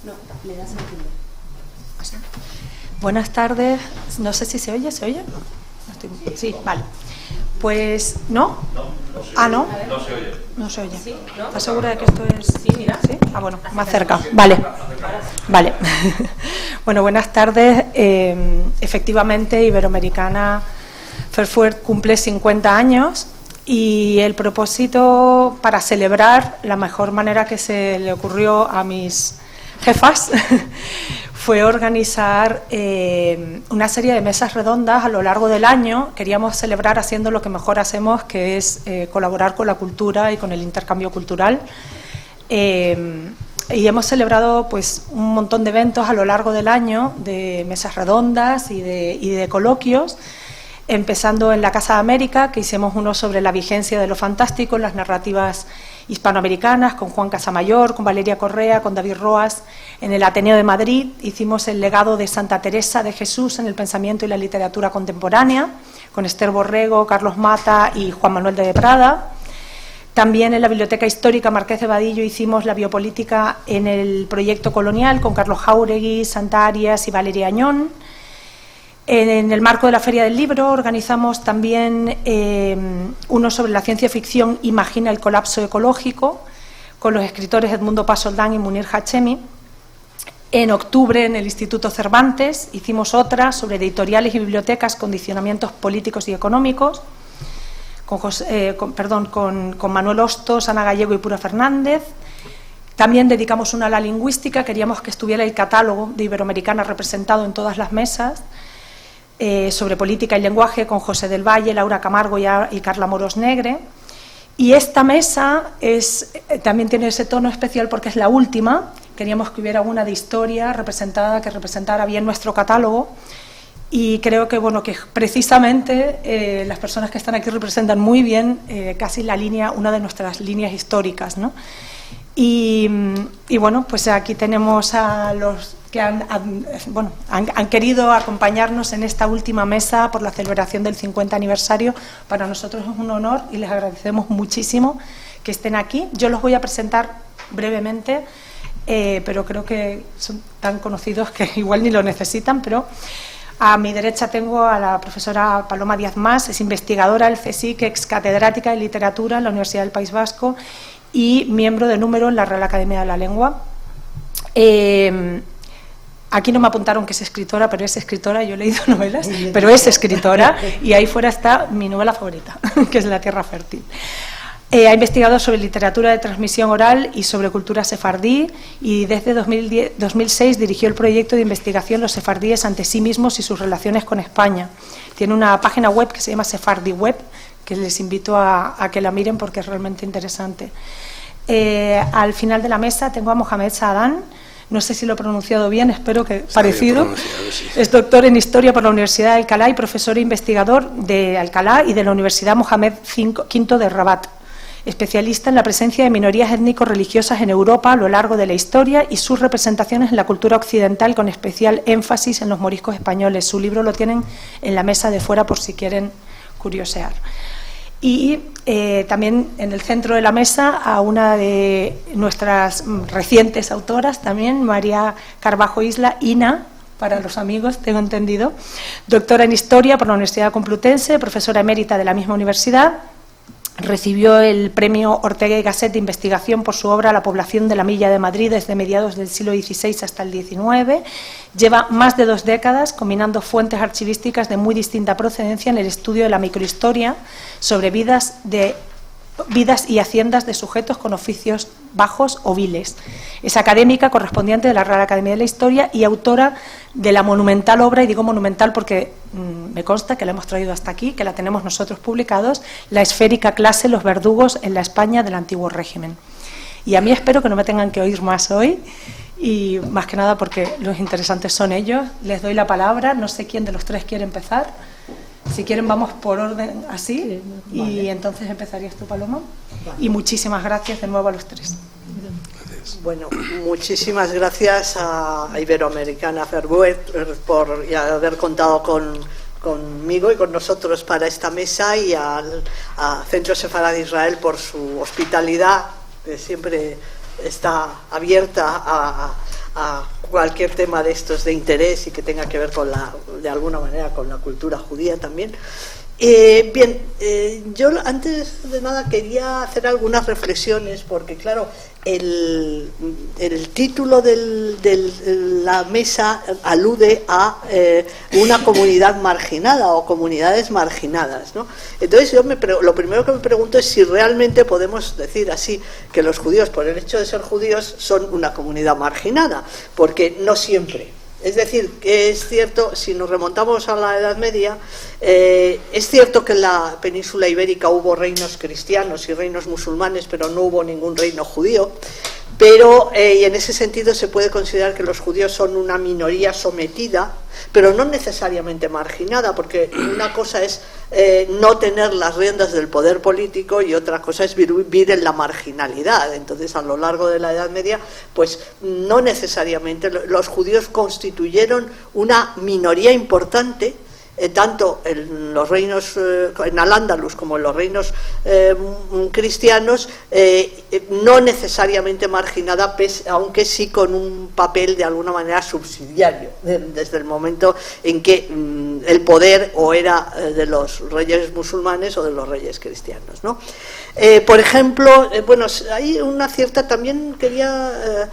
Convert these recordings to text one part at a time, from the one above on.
No, le das el timbre. Buenas tardes. No sé si se oye. ¿Se oye? Sí, vale. Pues, ¿no? Ah, ¿no? No se oye. No se oye. ¿Sí? ¿No? ¿Estás segura de que esto es...? Sí, mira. ¿Sí? Ah, bueno, más cerca. Vale. Vale. Bueno, buenas tardes. Efectivamente, Iberoamericana Fairfuer cumple 50 años y el propósito para celebrar, la mejor manera que se le ocurrió a mis jefas fue organizar una serie de mesas redondas a lo largo del año. Queríamos celebrar haciendo lo que mejor hacemos, que es colaborar con la cultura y con el intercambio cultural. Y hemos celebrado pues un montón de eventos a lo largo del año, de mesas redondas y de coloquios, empezando en la Casa de América, que hicimos uno sobre la vigencia de lo fantástico en las narrativas hispanoamericanas, con Juan Casamayor, con Valeria Correa, con David Roas. En el Ateneo de Madrid hicimos el legado de Santa Teresa de Jesús en el pensamiento y la literatura contemporánea, con Esther Borrego, Carlos Mata y Juan Manuel de Prada. También en la Biblioteca Histórica Marqués de Vadillo hicimos la biopolítica en el proyecto colonial, con Carlos Jáuregui, Santa Arias y Valeria Añón. En el marco de la Feria del Libro organizamos también uno sobre la ciencia ficción Imagina el colapso ecológico, con los escritores Edmundo Paz Soldán y Munir Hachemi. En octubre, en el Instituto Cervantes, hicimos otra sobre editoriales y bibliotecas, condicionamientos políticos y económicos, con Manuel Hostos, Ana Gallego y Pura Fernández. También dedicamos una a la lingüística, queríamos que estuviera el catálogo de Iberoamericana representado en todas las mesas, sobre política y lenguaje, con José del Valle, Laura Camargo y Carla Moros Negre. Y esta mesa también tiene ese tono especial porque es la última. Queríamos que hubiera una de historia que representara bien nuestro catálogo, y creo que bueno, que precisamente las personas que están aquí representan muy bien casi una de nuestras líneas históricas, ¿no? Y bueno, pues aquí tenemos a los que han querido acompañarnos en esta última mesa por la celebración del 50 aniversario. Para nosotros es un honor y les agradecemos muchísimo que estén aquí. Yo los voy a presentar brevemente, pero creo que son tan conocidos que igual ni lo necesitan. Pero a mi derecha tengo a la profesora Paloma Díaz Mas, es investigadora del CSIC, ex catedrática de literatura en la Universidad del País Vasco y miembro de número en la Real Academia de la Lengua. Aquí no me apuntaron que es escritora, pero es escritora. Yo he leído novelas, pero es escritora, y ahí fuera está mi novela favorita, que es La Tierra Fértil. Ha investigado sobre literatura de transmisión oral y sobre cultura sefardí, y desde 2006 dirigió el proyecto de investigación Los sefardíes ante sí mismos y sus relaciones con España. Tiene una página web que se llama Sefardí Web, que les invito a que la miren porque es realmente interesante. Al final de la mesa tengo a Mohamed Saadán. No sé si lo he pronunciado bien, espero que parecido. Sí. Es doctor en Historia por la Universidad de Alcalá y profesor e investigador de Alcalá y de la Universidad Mohamed V de Rabat. Especialista en la presencia de minorías étnico-religiosas en Europa a lo largo de la historia y sus representaciones en la cultura occidental, con especial énfasis en los moriscos españoles. Su libro lo tienen en la mesa de fuera por si quieren curiosear. Y también en el centro de la mesa a una de nuestras recientes autoras también, María Carbajo Isla, Ina, para los amigos, tengo entendido, doctora en Historia por la Universidad Complutense, profesora emérita de la misma universidad. Recibió el premio Ortega y Gasset de investigación por su obra La población de la Milla de Madrid desde mediados del siglo XVI hasta el XIX. Lleva más de 2 décadas combinando fuentes archivísticas de muy distinta procedencia en el estudio de la microhistoria sobre vidas y haciendas de sujetos con oficios bajos o viles. Es académica correspondiente de la Real Academia de la Historia y autora de la monumental obra, y digo monumental porque me consta que la hemos traído hasta aquí, que la tenemos nosotros publicados, La esférica clase, los verdugos en la España del antiguo régimen. Y a mí espero que no me tengan que oír más hoy, y más que nada porque los interesantes son ellos. Les doy la palabra, no sé quién de los tres quiere empezar. Si quieren vamos por orden así, sí, vale. Y entonces empezarías tú, Paloma. Vale. Y muchísimas gracias de nuevo a los tres. Gracias. Bueno, muchísimas gracias a Iberoamericana Fairfuer por haber contado conmigo y con nosotros para esta mesa, y a Centro Sefarad Israel por su hospitalidad, que siempre está abierta a cualquier tema de estos de interés y que tenga que ver con de alguna manera con la cultura judía también. Bien, yo antes de nada quería hacer algunas reflexiones porque claro, el título de la mesa alude a una comunidad marginada o comunidades marginadas, ¿no? Entonces yo lo primero que me pregunto es si realmente podemos decir así que los judíos, por el hecho de ser judíos, son una comunidad marginada, porque no siempre. Es decir, que es cierto, si nos remontamos a la Edad Media, es cierto que en la península ibérica hubo reinos cristianos y reinos musulmanes, pero no hubo ningún reino judío. Pero, y en ese sentido se puede considerar que los judíos son una minoría sometida, pero no necesariamente marginada, porque una cosa es no tener las riendas del poder político y otra cosa es vivir en la marginalidad. Entonces, a lo largo de la Edad Media, pues no necesariamente los judíos constituyeron una minoría importante, tanto en los reinos, en Al-Ándalus como en los reinos cristianos, no necesariamente marginada, aunque sí con un papel de alguna manera subsidiario, desde el momento en que el poder o era de los reyes musulmanes o de los reyes cristianos, ¿no? Por ejemplo, bueno, hay una cierta, también quería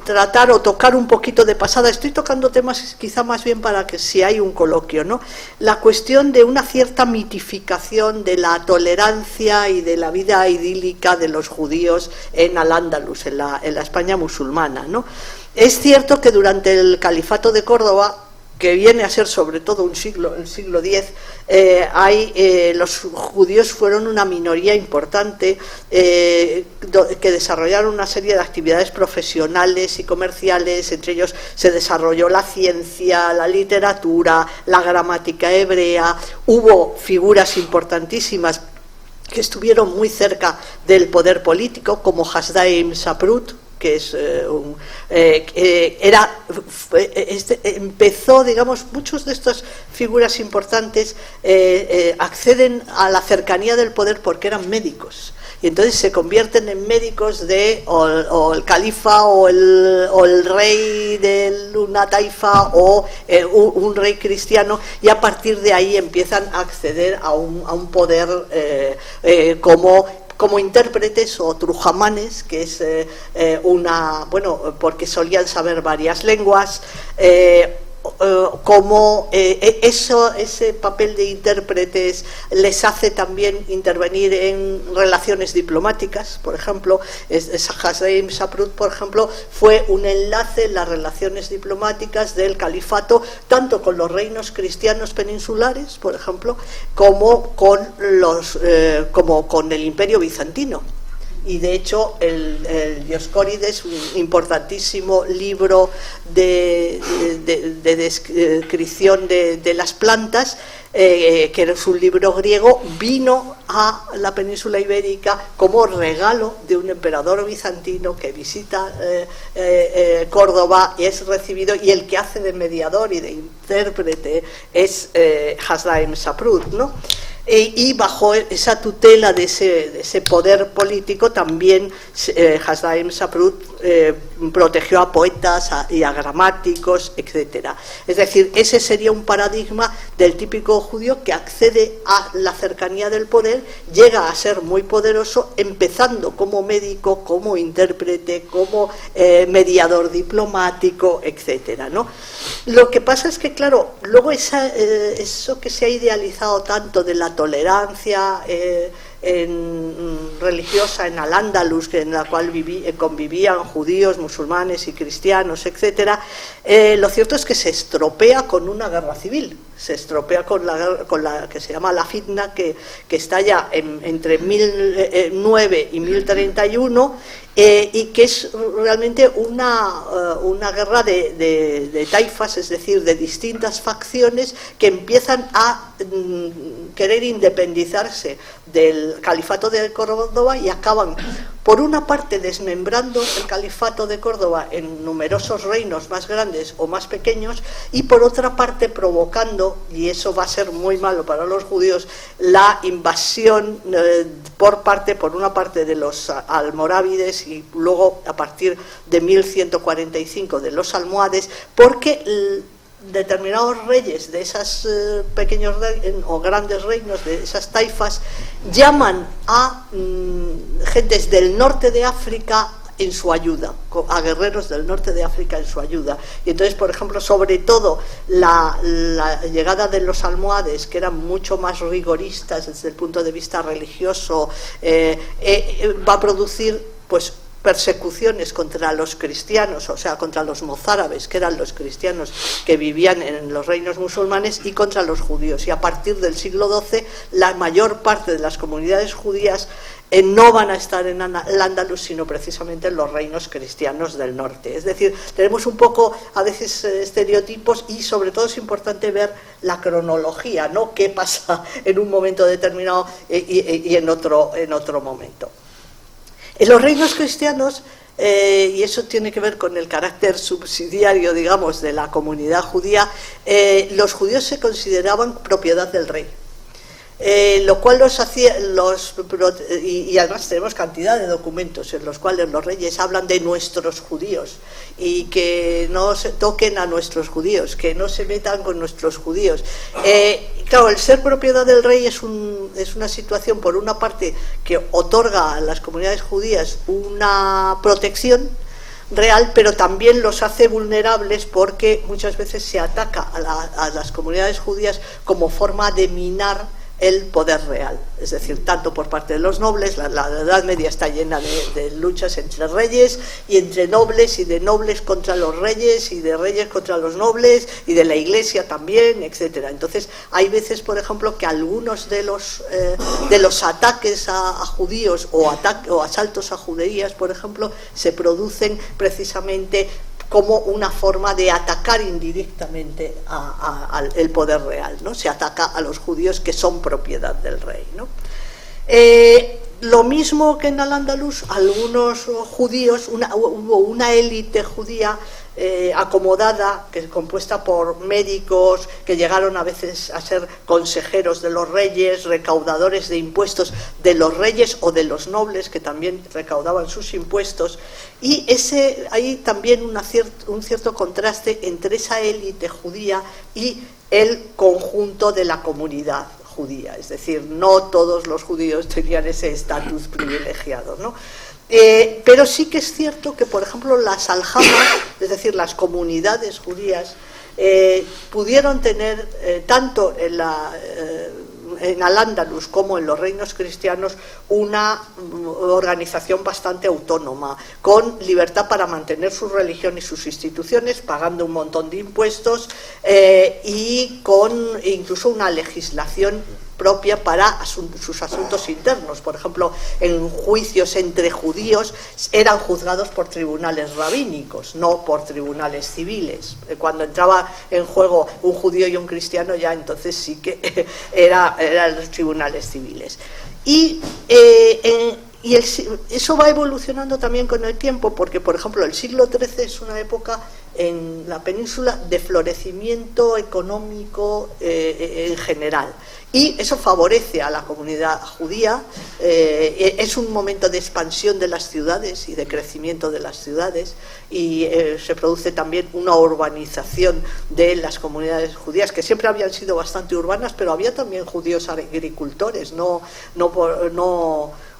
tratar o tocar un poquito de pasada, estoy tocando temas quizá más bien para que si hay un coloquio, ¿no? La cuestión de una cierta mitificación de la tolerancia y de la vida idílica de los judíos en Al-Ándalus, en la España musulmana, ¿no? Es cierto que durante el califato de Córdoba, que viene a ser sobre todo el siglo X, los judíos fueron una minoría importante que desarrollaron una serie de actividades profesionales y comerciales. Entre ellos se desarrolló la ciencia, la literatura, la gramática hebrea. Hubo figuras importantísimas que estuvieron muy cerca del poder político, como Hasdaim Saprut, que es empezó, digamos, muchos de estas figuras importantes acceden a la cercanía del poder porque eran médicos, y entonces se convierten en médicos o el califa o el rey de una taifa o un rey cristiano, y a partir de ahí empiezan a acceder a un poder como intérpretes o trujamanes, que es porque solían saber varias lenguas, ese papel de intérpretes les hace también intervenir en relaciones diplomáticas. Por ejemplo, Hasdaim Saprut, por ejemplo, fue un enlace en las relaciones diplomáticas del califato, tanto con los reinos cristianos peninsulares, por ejemplo, como con el Imperio bizantino. Y de hecho el Dioscórides, un importantísimo libro de descripción de las plantas, que es un libro griego, vino a la península ibérica como regalo de un emperador bizantino que visita Córdoba y es recibido, y el que hace de mediador y de intérprete es Hasdaim Saprut, ¿no? Y bajo esa tutela de ese poder político también Hasdaim Saprut protegió a poetas y a gramáticos, etcétera. Es decir, ese sería un paradigma del típico judío que accede a la cercanía del poder, llega a ser muy poderoso, empezando como médico, como intérprete, como mediador diplomático, etcétera, ¿no? Lo que pasa es que, claro, luego eso que se ha idealizado tanto de la tolerancia religiosa en Al-Ándalus, en la cual convivían judíos, musulmanes y cristianos, etcétera, lo cierto es que se estropea con una guerra civil, se estropea con la que se llama la Fitna, que estalla entre 1009 y 1031, y que es realmente una guerra de taifas, es decir, de distintas facciones que empiezan a querer independizarse del califato de Córdoba y acaban por una parte desmembrando el califato de Córdoba en numerosos reinos más grandes o más pequeños, y por otra parte provocando, y eso va a ser muy malo para los judíos, la invasión por una parte de los almorávides y luego a partir de 1145 de los almohades, porque determinados reyes de esos pequeños o grandes reinos, de esas taifas, llaman a gentes del norte de África en su ayuda, a guerreros del norte de África en su ayuda. Y entonces, por ejemplo, sobre todo la llegada de los almohades, que eran mucho más rigoristas desde el punto de vista religioso, va a producir pues persecuciones contra los cristianos, o sea, contra los mozárabes, que eran los cristianos que vivían en los reinos musulmanes, y contra los judíos. Y a partir del siglo XII, la mayor parte de las comunidades judías no van a estar en al-Ándalus, sino precisamente en los reinos cristianos del norte. Es decir, tenemos un poco a veces estereotipos, y sobre todo es importante ver la cronología, ¿no? Qué pasa en un momento determinado y en otro momento. En los reinos cristianos, y eso tiene que ver con el carácter subsidiario, digamos, de la comunidad judía, los judíos se consideraban propiedad del rey. Lo cual los hacía, y además tenemos cantidad de documentos en los cuales los reyes hablan de nuestros judíos, y que no se toquen a nuestros judíos, que no se metan con nuestros judíos. Claro, el ser propiedad del rey es una situación, por una parte, que otorga a las comunidades judías una protección real, pero también los hace vulnerables, porque muchas veces se ataca a las comunidades judías como forma de minar el poder real, es decir, tanto por parte de los nobles. La Edad Media está llena de luchas entre reyes y entre nobles, y de nobles contra los reyes, y de reyes contra los nobles, y de la Iglesia también, etcétera. Entonces hay veces, por ejemplo, que algunos de los ataques a judíos o asaltos a juderías, por ejemplo, se producen precisamente como una forma de atacar indirectamente al poder real, ¿no? Se ataca a los judíos que son propiedad del rey, ¿no? Lo mismo que en Al-Ándalus, algunos judíos, hubo una élite judía acomodada, que es compuesta por médicos que llegaron a veces a ser consejeros de los reyes, recaudadores de impuestos de los reyes o de los nobles, que también recaudaban sus impuestos, y hay también un cierto contraste entre esa élite judía y el conjunto de la comunidad judía. Es decir, no todos los judíos tenían ese estatus privilegiado, ¿no? Pero sí que es cierto que, por ejemplo, las aljamas, es decir, las comunidades judías, pudieron tener, tanto en Al-Ándalus como en los reinos cristianos, una organización bastante autónoma, con libertad para mantener su religión y sus instituciones, pagando un montón de impuestos, y con incluso una legislación propia para sus asuntos internos. Por ejemplo, en juicios entre judíos eran juzgados por tribunales rabínicos, no por tribunales civiles. Cuando entraba en juego un judío y un cristiano, ya entonces sí que eran los tribunales civiles. Y eso va evolucionando también con el tiempo, porque, por ejemplo, el siglo XIII es una época en la península de florecimiento económico en general, y eso favorece a la comunidad judía. Es un momento de expansión de las ciudades y de crecimiento de las ciudades, y se produce también una urbanización de las comunidades judías, que siempre habían sido bastante urbanas, pero había también judíos agricultores.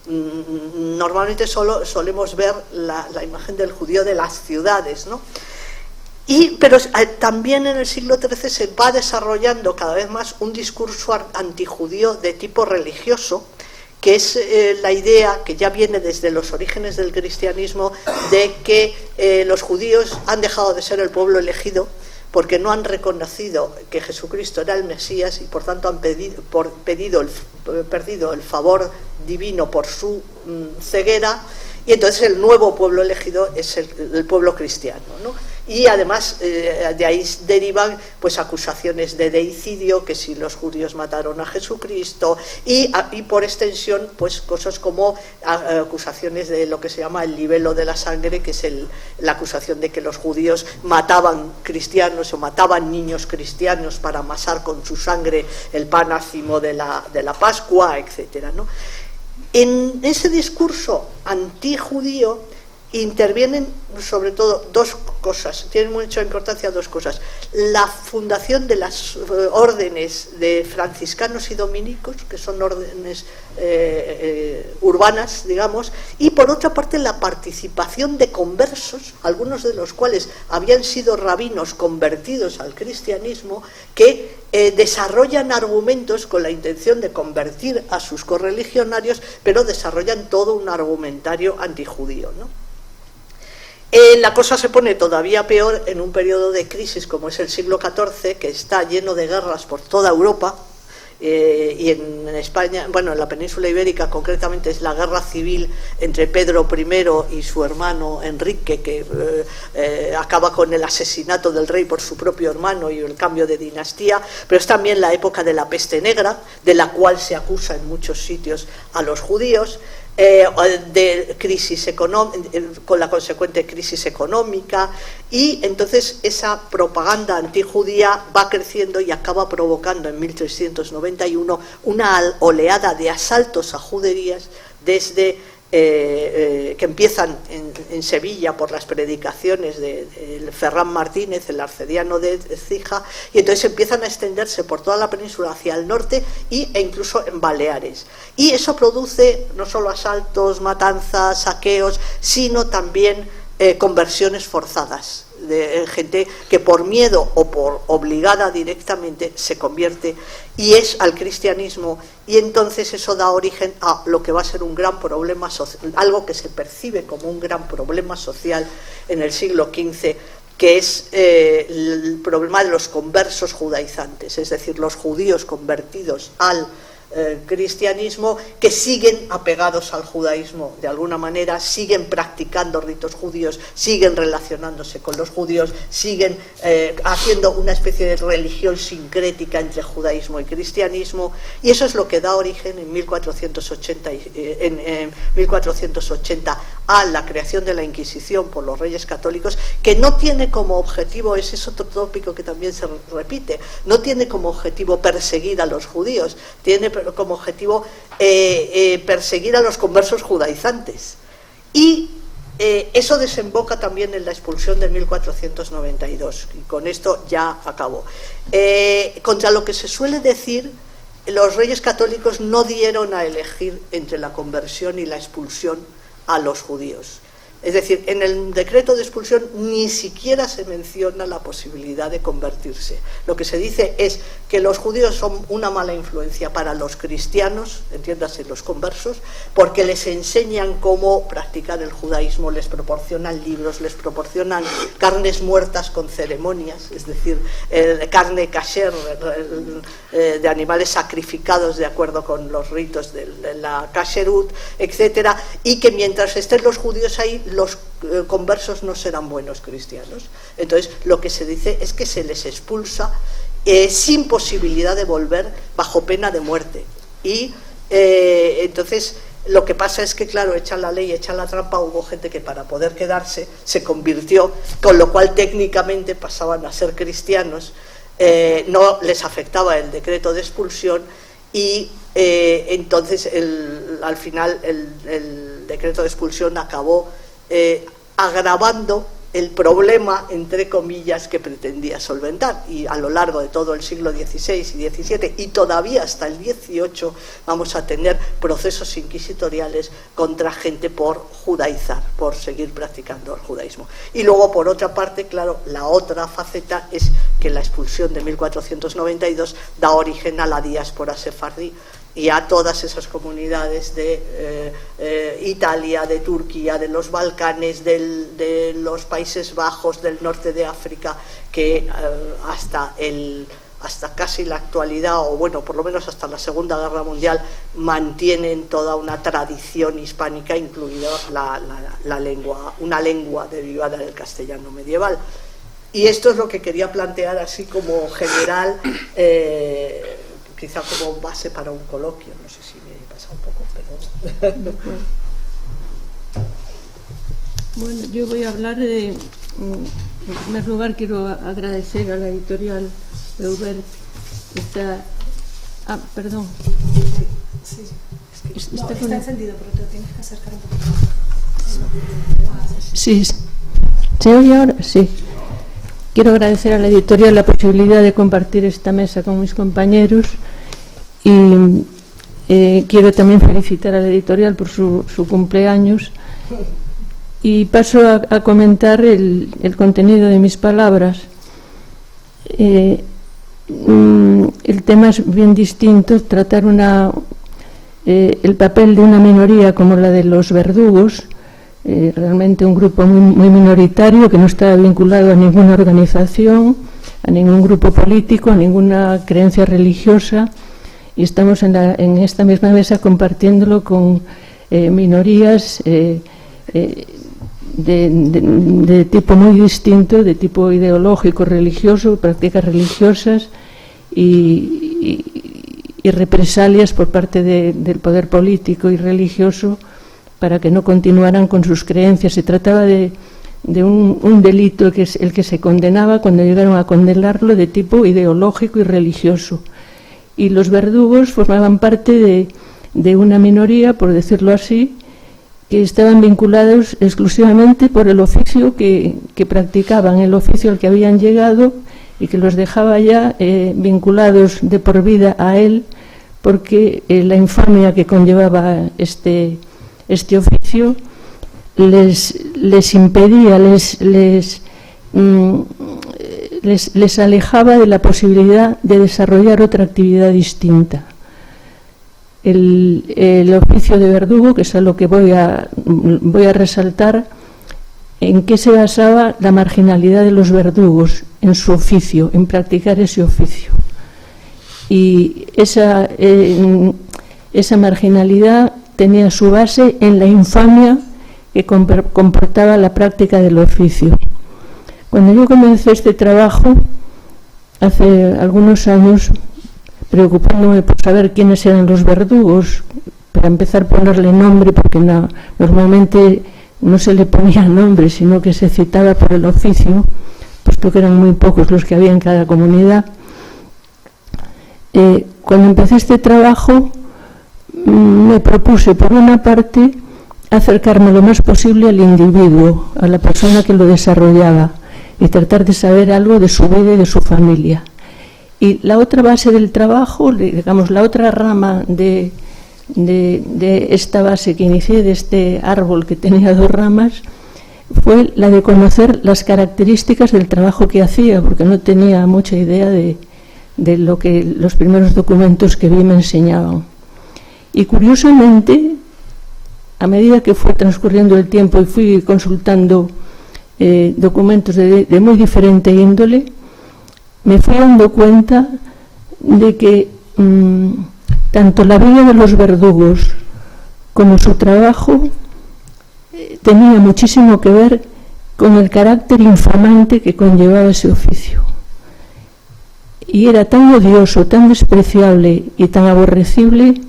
Normalmente solo solemos ver la imagen del judío de las ciudades, ¿no? Pero también en el siglo XIII se va desarrollando cada vez más un discurso antijudío de tipo religioso, que es la idea que ya viene desde los orígenes del cristianismo, de que los judíos han dejado de ser el pueblo elegido porque no han reconocido que Jesucristo era el Mesías, y por tanto han perdido el favor divino por su ceguera, y entonces el nuevo pueblo elegido es el pueblo cristiano, ¿no? y además de ahí derivan pues acusaciones de deicidio, que si los judíos mataron a Jesucristo, y por extensión pues cosas como acusaciones de lo que se llama el libelo de la sangre, que es la acusación de que los judíos mataban cristianos o mataban niños cristianos para amasar con su sangre el pan ácimo de la Pascua, etcétera, ¿no? En ese discurso antijudío intervienen sobre todo dos cosas, tienen mucha importancia dos cosas: la fundación de las órdenes de franciscanos y dominicos, que son órdenes urbanas, digamos, y por otra parte la participación de conversos, algunos de los cuales habían sido rabinos convertidos al cristianismo, que desarrollan argumentos con la intención de convertir a sus correligionarios, pero desarrollan todo un argumentario antijudío, ¿no? La cosa se pone todavía peor en un periodo de crisis como es el siglo XIV, que está lleno de guerras por toda Europa, y en España, bueno, en la península ibérica concretamente es la guerra civil entre Pedro I y su hermano Enrique, que acaba con el asesinato del rey por su propio hermano y el cambio de dinastía, pero es también la época de la peste negra, de la cual se acusa en muchos sitios a los judíos, de crisis con la consecuente crisis económica, y entonces esa propaganda antijudía va creciendo y acaba provocando en 1391 una oleada de asaltos a juderías desde que empiezan en Sevilla por las predicaciones de Ferran Martínez, el arcediano de Écija, y entonces empiezan a extenderse por toda la península hacia el norte e incluso en Baleares, y eso produce no solo asaltos, matanzas, saqueos, sino también conversiones forzadas de gente que por miedo o por obligada directamente se convierte y es al cristianismo, y entonces eso da origen a lo que va a ser un gran problema social, algo que se percibe como un gran problema social en el siglo XV, que es el problema de los conversos judaizantes, es decir, los judíos convertidos al cristianismo, que siguen apegados al judaísmo de alguna manera, siguen practicando ritos judíos, siguen relacionándose con los judíos, siguen haciendo una especie de religión sincrética entre judaísmo y cristianismo, y eso es lo que da origen en 1480 a la creación de la Inquisición por los Reyes Católicos, que no tiene como objetivo, ese es otro tópico que también se repite, no tiene como objetivo perseguir a los judíos, tiene como objetivo perseguir a los conversos judaizantes, y eso desemboca también en la expulsión de 1492, y con esto ya acabo. Contra lo que se suele decir, los Reyes Católicos no dieron a elegir entre la conversión y la expulsión a los judíos. Es decir, en el decreto de expulsión ni siquiera se menciona la posibilidad de convertirse. Lo que se dice es que los judíos son una mala influencia para los cristianos, entiéndase los conversos, porque les enseñan cómo practicar el judaísmo, les proporcionan libros, les proporcionan carnes muertas con ceremonias, es decir, carne kasher, de animales sacrificados de acuerdo con los ritos de la kasherut, etcétera, y que mientras estén los judíos ahí, los conversos no serán buenos cristianos. Entonces lo que se dice es que se les expulsa sin posibilidad de volver, bajo pena de muerte, y entonces lo que pasa es que, claro, echan la ley, echan la trampa, hubo gente que para poder quedarse se convirtió, con lo cual técnicamente pasaban a ser cristianos, no les afectaba el decreto de expulsión, y entonces al final el decreto de expulsión acabó agravando el problema, entre comillas, que pretendía solventar, y a lo largo de todo el siglo XVI y XVII y todavía hasta el XVIII vamos a tener procesos inquisitoriales contra gente por judaizar, por seguir practicando el judaísmo. Y luego, por otra parte, claro, la otra faceta es que la expulsión de 1492 da origen a la diáspora sefardí y a todas esas comunidades de Italia, de Turquía, de los Balcanes, de los Países Bajos, del norte de África, que hasta casi la actualidad, o bueno, por lo menos hasta la Segunda Guerra Mundial, mantienen toda una tradición hispánica, incluida la lengua, una lengua derivada del castellano medieval. Y esto es lo que quería plantear así como general, quizá como base para un coloquio. No sé si me he pasado un poco, pero... Bueno, yo voy a hablar de... En primer lugar, quiero agradecer a la editorial Eubert esta... Ah, perdón. Sí. Está encendido, pero te lo tienes que acercar un poquito. Sí. ¿Se oye ahora? Sí. Quiero agradecer a la editorial la posibilidad de compartir esta mesa con mis compañeros y quiero también felicitar a la editorial por su cumpleaños y paso a comentar el contenido de mis palabras. El tema es bien distinto, tratar el papel de una minoría como la de los verdugos, realmente un grupo muy minoritario que no está vinculado a ninguna organización, a ningún grupo político, a ninguna creencia religiosa, y estamos en esta misma mesa compartiéndolo con minorías de tipo muy distinto, de tipo ideológico, religioso, prácticas religiosas y represalias por parte del poder político y religioso para que no continuaran con sus creencias. Se trataba de un delito que es el que se condenaba cuando llegaron a condenarlo de tipo ideológico y religioso. Y los verdugos formaban parte de una minoría, por decirlo así, que estaban vinculados exclusivamente por el oficio que practicaban, el oficio al que habían llegado y que los dejaba ya vinculados de por vida a él, porque la infamia que conllevaba este oficio les impedía, les alejaba de la posibilidad de desarrollar otra actividad distinta. El oficio de verdugo, que es a lo que voy a resaltar, en qué se basaba la marginalidad de los verdugos en su oficio, en practicar ese oficio. Y esa marginalidad tenía su base en la infamia que comportaba la práctica del oficio. Cuando yo comencé este trabajo, hace algunos años, preocupándome por saber quiénes eran los verdugos, para empezar a ponerle nombre, porque normalmente no se le ponía nombre, sino que se citaba por el oficio, puesto que eran muy pocos los que había en cada comunidad. Cuando empecé este trabajo, me propuse, por una parte, acercarme lo más posible al individuo, a la persona que lo desarrollaba, y tratar de saber algo de su vida y de su familia. Y la otra base del trabajo, digamos, la otra rama de esta base que inicié, de este árbol que tenía dos ramas, fue la de conocer las características del trabajo que hacía, porque no tenía mucha idea de lo que los primeros documentos que vi me enseñaban. Y curiosamente, a medida que fue transcurriendo el tiempo y fui consultando documentos de muy diferente índole, me fui dando cuenta de que tanto la vida de los verdugos como su trabajo tenía muchísimo que ver con el carácter infamante que conllevaba ese oficio. Y era tan odioso, tan despreciable y tan aborrecible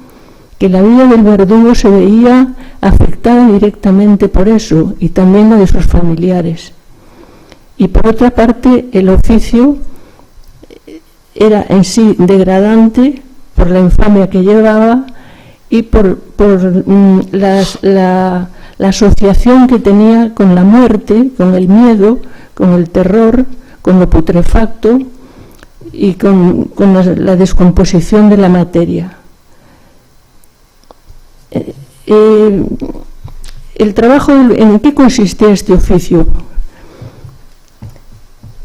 que la vida del verdugo se veía afectada directamente por eso, y también la de sus familiares. Y por otra parte, el oficio era en sí degradante por la infamia que llevaba y por la asociación que tenía con la muerte, con el miedo, con el terror, con lo putrefacto y con la descomposición de la materia. El trabajo, ¿en qué consistía este oficio?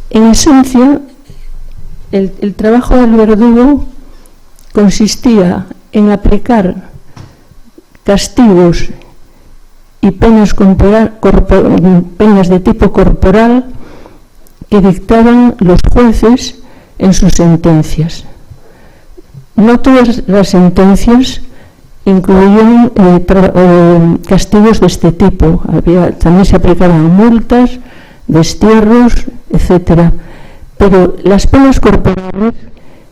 En esencia, el trabajo del verdugo consistía en aplicar castigos y penas de tipo corporal que dictaban los jueces en sus sentencias. No todas las sentencias incluían castigos de este tipo. También se aplicaban multas, destierros, etc. Pero las penas corporales,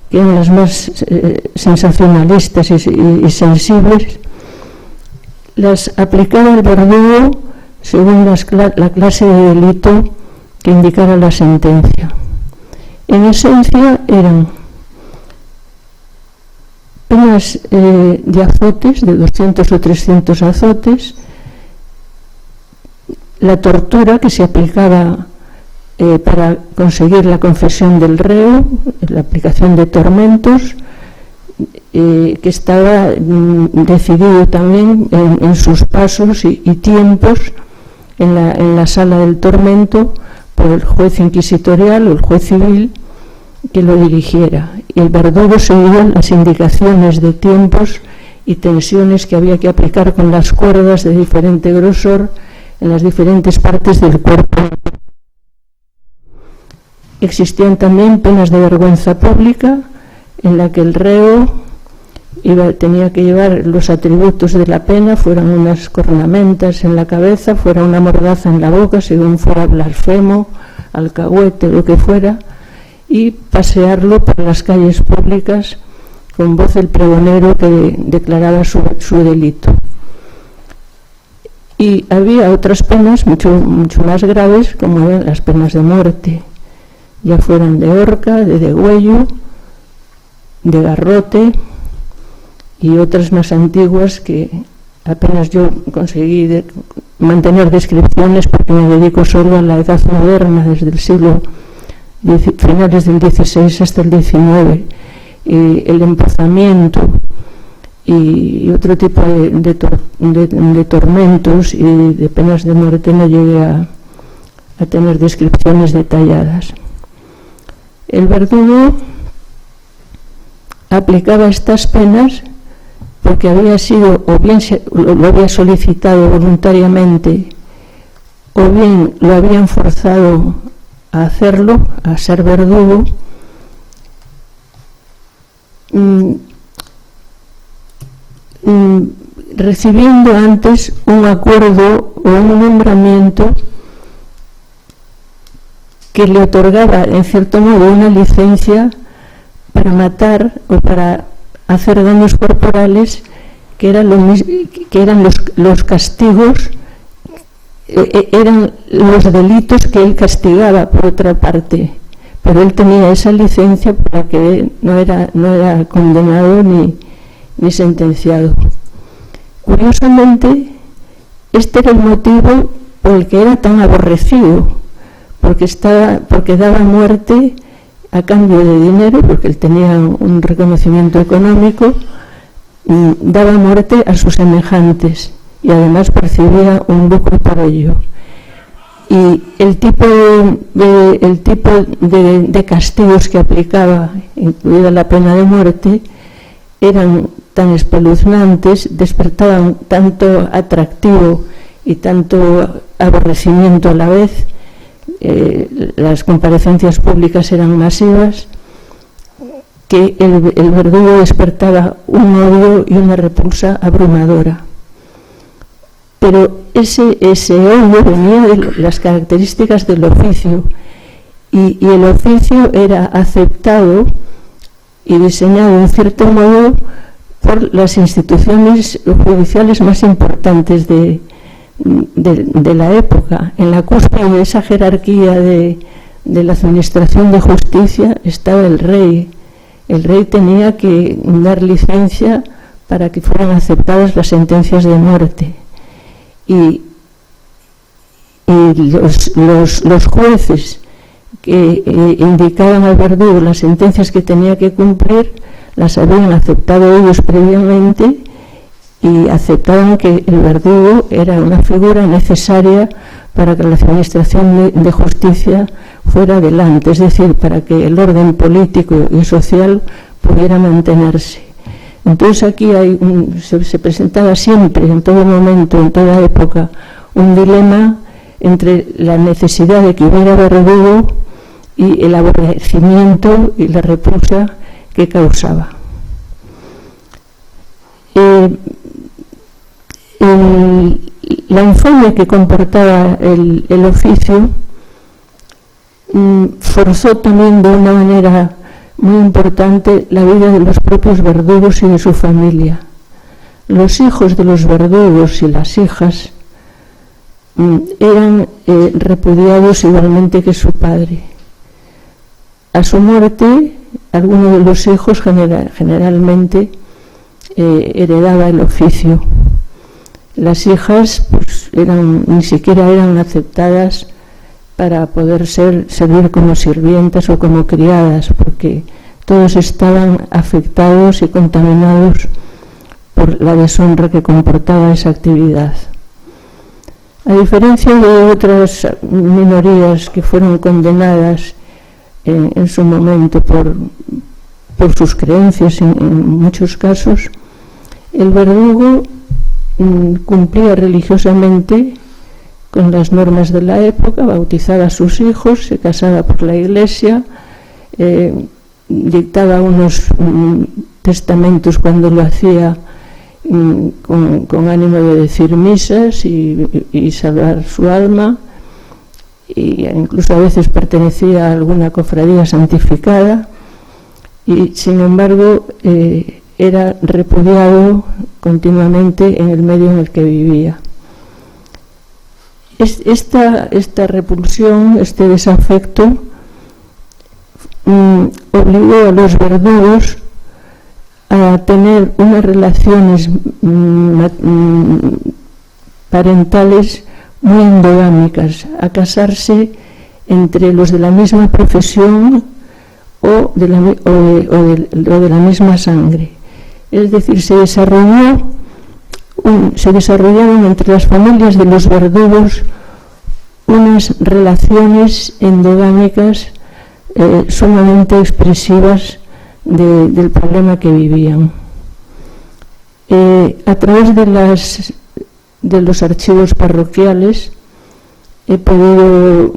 que eran las más sensacionalistas y sensibles, las aplicaba el verdugo según la clase de delito que indicara la sentencia. En esencia eran penas de azotes, de 200 o 300 azotes, la tortura que se aplicaba para conseguir la confesión del reo, la aplicación de tormentos, que estaba decidido también en sus pasos y tiempos en la sala del tormento por el juez inquisitorial o el juez civil que lo dirigiera. Y el verdugo seguía las indicaciones de tiempos y tensiones que había que aplicar con las cuerdas de diferente grosor en las diferentes partes del cuerpo. Existían también penas de vergüenza pública, en la que el reo tenía que llevar los atributos de la pena, fueran unas cornamentas en la cabeza, fuera una mordaza en la boca, según fuera blasfemo, alcahuete, lo que fuera, y pasearlo por las calles públicas con voz del pregonero que declaraba su delito. Y había otras penas mucho más graves, como eran las penas de muerte, ya fueran de horca, de degüello, de garrote y otras más antiguas que apenas yo conseguí mantener descripciones porque me dedico solo a la edad moderna, desde el siglo finales del XVI hasta el XIX, y el empozamiento y otro tipo de tormentos y de penas de muerte no llegué a tener descripciones detalladas. El verdugo aplicaba estas penas porque había sido, o bien lo había solicitado voluntariamente, o bien lo habían forzado a hacerlo, a ser verdugo, recibiendo antes un acuerdo o un nombramiento que le otorgaba en cierto modo una licencia para matar o para hacer daños corporales, que eran los castigos, eran los delitos que él castigaba por otra parte, pero él tenía esa licencia para que no era condenado ni sentenciado. Curiosamente, este era el motivo por el que era tan aborrecido, porque daba muerte a cambio de dinero, porque él tenía un reconocimiento económico, daba muerte a sus semejantes y además percibía un lucro por ello. Y el tipo de castigos que aplicaba, incluida la pena de muerte, eran tan espeluznantes, despertaban tanto atractivo y tanto aborrecimiento a la vez. Las comparecencias públicas eran masivas, que el verdugo despertaba un odio y una repulsa abrumadora. Pero ese odio venía de las características del oficio, y el oficio era aceptado y diseñado en cierto modo por las instituciones judiciales más importantes de la época. En la cúspide de esa jerarquía de la administración de justicia estaba el rey. El rey tenía que dar licencia para que fueran aceptadas las sentencias de muerte. Y los jueces que indicaban al verdugo las sentencias que tenía que cumplir, las habían aceptado ellos previamente, y aceptaban que el verdugo era una figura necesaria para que la administración de justicia fuera adelante, es decir, para que el orden político y social pudiera mantenerse. Entonces aquí se presentaba siempre, en todo momento, en toda época, un dilema entre la necesidad de que hubiera verdugo y el aborrecimiento y la repulsa que causaba. La infamia que comportaba el oficio forzó también de una manera muy importante la vida de los propios verdugos y de su familia. Los hijos de los verdugos y las hijas eran repudiados igualmente que su padre. A su muerte, alguno de los hijos generalmente heredaba el oficio. Las hijas pues, ni siquiera eran aceptadas para poder servir como sirvientas o como criadas, porque todos estaban afectados y contaminados por la deshonra que comportaba esa actividad. A diferencia de otras minorías que fueron condenadas en su momento por sus creencias, en muchos casos, el verdugo cumplía religiosamente con las normas de la época, bautizaba a sus hijos, se casaba por la iglesia, dictaba unos testamentos cuando lo hacía con ánimo de decir misas y salvar su alma, e incluso a veces pertenecía a alguna cofradía santificada, y sin embargo era repudiado continuamente en el medio en el que vivía. Esta repulsión, este desafecto, obligó a los verdugos a tener unas relaciones parentales muy endogámicas, a casarse entre los de la misma profesión o de la misma sangre. Es decir, se desarrollaron entre las familias de los verdugos unas relaciones endogámicas sumamente expresivas del problema que vivían. A través de los archivos parroquiales he podido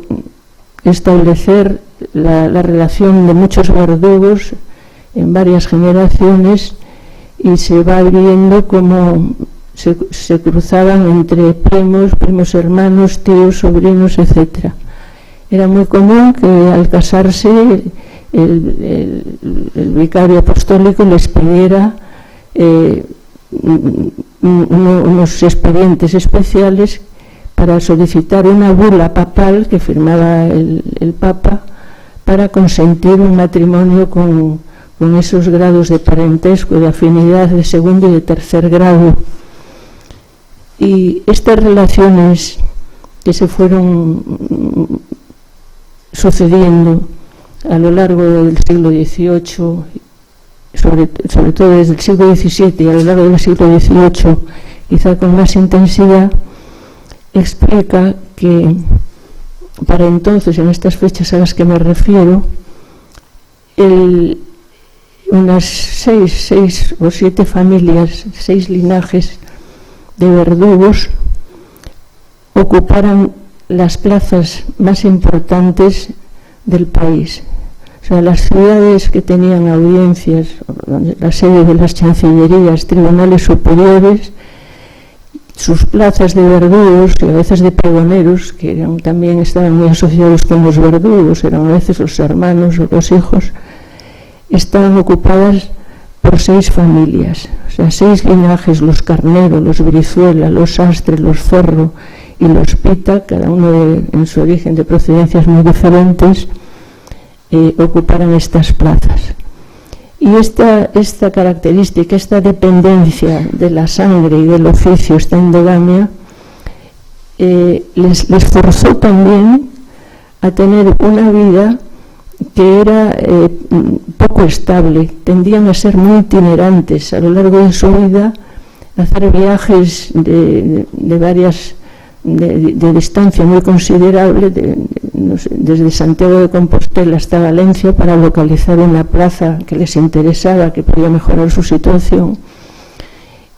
establecer la relación de muchos verdugos en varias generaciones, y se va viendo cómo se cruzaban entre primos hermanos, tíos, sobrinos, etc. Era muy común que al casarse el vicario apostólico les pidiera unos expedientes especiales para solicitar una bula papal que firmaba el Papa para consentir un matrimonio con esos grados de parentesco, de afinidad de segundo y de tercer grado. Y estas relaciones que se fueron sucediendo a lo largo del siglo XVIII, sobre todo desde el siglo XVII y a lo largo del siglo XVIII, quizá con más intensidad, explica que para entonces, en estas fechas a las que me refiero, unas 6 o 7 familias, 6 linajes de verdugos ocuparan las plazas más importantes del país. O sea, las ciudades que tenían audiencias, la sede de las chancillerías, tribunales superiores, sus plazas de verdugos y a veces de pregoneros, que también estaban muy asociados con los verdugos, eran a veces los hermanos o los hijos, estaban ocupadas por 6 familias, o sea, 6 linajes: los Carnero, los Brizuela, los Astre, los Zorro y los Pita, cada uno en su origen de procedencias muy diferentes, ocuparan estas plazas. Y esta característica, esta dependencia de la sangre y del oficio, esta endogamia, les forzó también a tener una vida que era poco estable. Tendían a ser muy itinerantes a lo largo de su vida, a hacer viajes de distancia muy considerable, desde Santiago de Compostela hasta Valencia, para localizar una plaza que les interesaba, que podía mejorar su situación.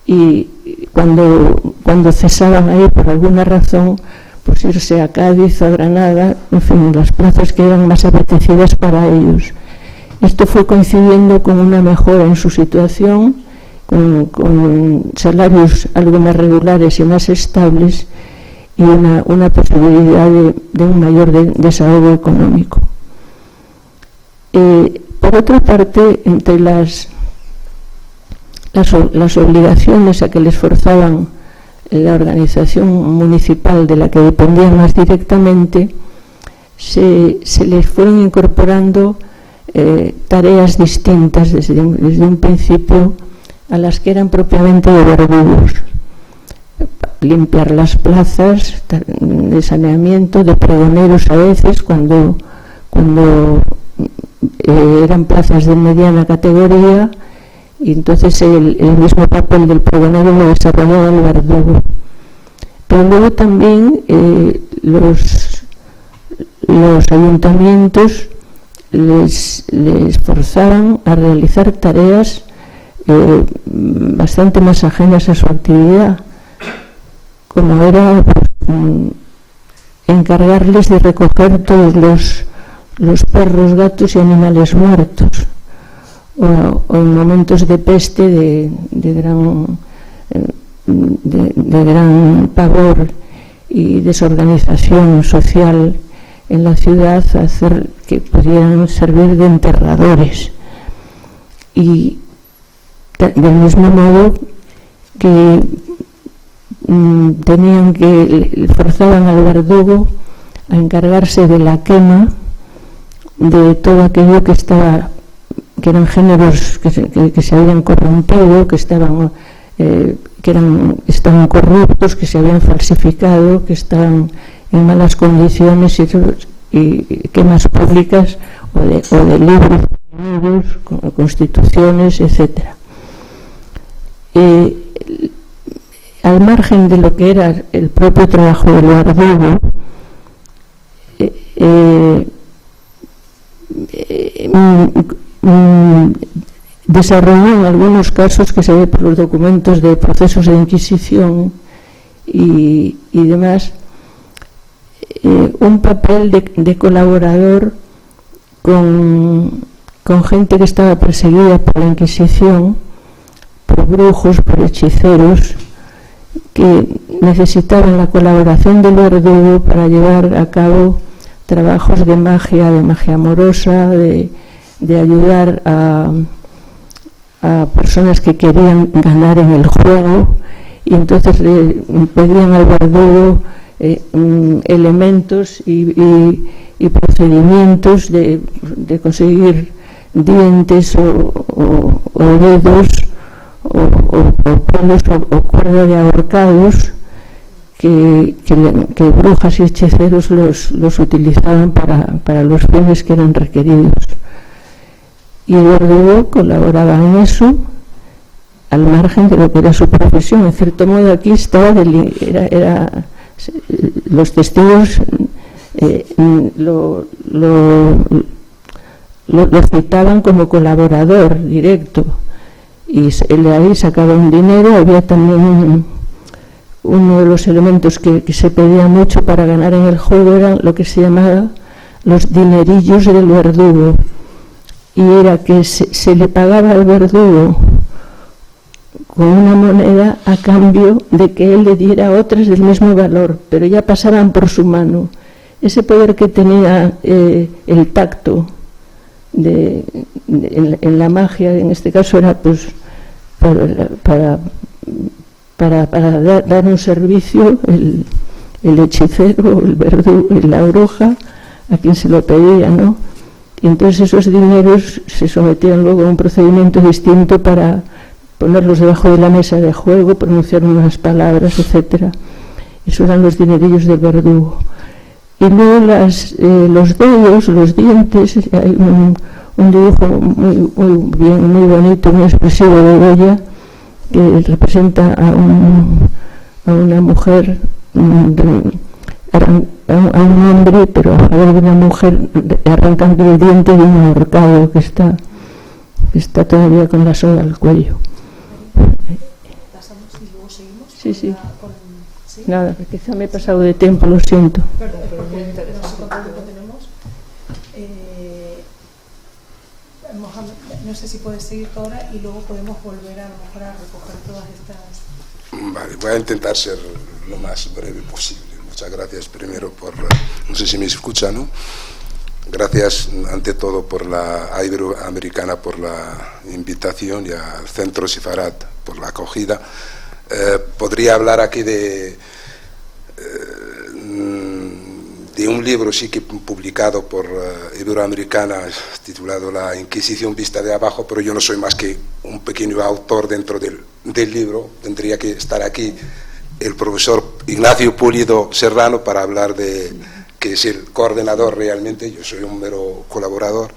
Y cuando cesaban ahí por alguna razón, pues irse a Cádiz, a Granada, en fin, las plazas que eran más apetecidas para ellos. Esto fue coincidiendo con una mejora en su situación, con salarios algo más regulares y más estables, y una posibilidad de un mayor desahogo económico. Por otra parte, entre las obligaciones a que les forzaban la organización municipal de la que dependían más directamente, se les fueron incorporando tareas distintas desde un principio a las que eran propiamente de verdugos. Limpiar las plazas de saneamiento, de pregoneros a veces, cuando eran plazas de mediana categoría, y entonces el mismo papel del pregonero lo desarrollaba el verdugo. Pero luego también los ayuntamientos les forzaban a realizar tareas bastante más ajenas a su actividad, como era encargarles de recoger todos los perros, gatos y animales muertos, o en momentos de peste de gran pavor y desorganización social en la ciudad, hacer que pudieran servir de enterradores. Y del mismo modo que forzaban al verdugo a encargarse de la quema de todo aquello que eran géneros que se habían corrompido, que estaban corruptos, que se habían falsificado, que estaban en malas condiciones, y quemas públicas o de libros, constituciones, etcétera. Al margen de lo que era el propio trabajo del verdugo, desarrolló en algunos casos, que se ve por los documentos de procesos de Inquisición y demás, un papel de colaborador con gente que estaba perseguida por la Inquisición, por brujos, por hechiceros, que necesitaban la colaboración del verdugo para llevar a cabo trabajos de magia amorosa, de ayudar a personas que querían ganar en el juego, y entonces le pedían al verdugo elementos y procedimientos de conseguir dientes o dedos o pelos o cuerda de ahorcados que brujas y hechiceros los utilizaban para los fines que eran requeridos. Y el verdugo colaboraba en eso, al margen de lo que era su profesión. En cierto modo, aquí estaba los testigos lo citaban como colaborador directo, y de ahí sacaba un dinero. Había también uno de los elementos que se pedía mucho para ganar en el juego, eran lo que se llamaba los dinerillos del verdugo, y era que se le pagaba al verdugo con una moneda a cambio de que él le diera otras del mismo valor, pero ya pasaban por su mano. Ese poder que tenía el tacto en la magia, en este caso era pues para dar un servicio, el hechicero, el verdugo, la bruja, a quien se lo pedía, ¿no? Y entonces esos dineros se sometían luego a un procedimiento distinto para ponerlos debajo de la mesa de juego, pronunciar unas palabras, etcétera. Esos eran los dinerillos del verdugo. Y luego los dedos, los dientes, hay un dibujo muy bonito, muy expresivo de Goya, que representa a una mujer, a un hombre, pero a favor de una mujer, arrancando el diente de un ahorcado que está todavía con la soga al cuello. ¿Pasamos y luego seguimos? Sí. ¿Sí? Nada, quizá me he pasado de tiempo, lo siento. Perdón, pero muy interesante. No sé cuánto tiempo tenemos. Mohamed, no sé si puedes seguir ahora y luego podemos volver a lo mejor a recoger todas estas. Vale, voy a intentar ser lo más breve posible. Muchas gracias primero por, no sé si me escucha, ¿no? Gracias ante todo a Iberoamericana por la invitación y al Centro Sefarad por la acogida. Podría hablar aquí de un libro sí que publicado por Iberoamericana titulado La Inquisición vista de abajo, pero yo no soy más que un pequeño autor dentro del libro. Tendría que estar aquí el profesor Ignacio Pulido Serrano para hablar que es el coordinador realmente. Yo soy un mero colaborador,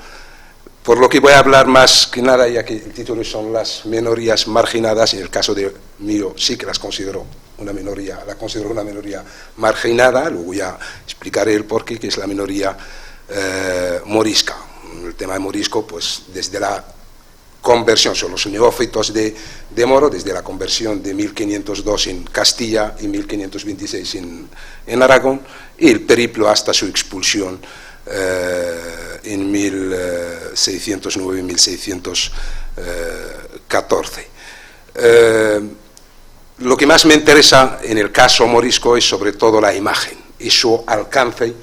por lo que voy a hablar más que nada, ya que el título son las minorías marginadas. En el caso de mío sí que las considero una minoría, marginada. Luego ya explicaré el porqué, que es la minoría morisca. El tema de morisco, pues desde la conversión, son los neófitos de Moro, desde la conversión de 1502 en Castilla y 1526 en Aragón, y el periplo hasta su expulsión en 1609-1614. Lo que más me interesa en el caso morisco es sobre todo la imagen y su alcance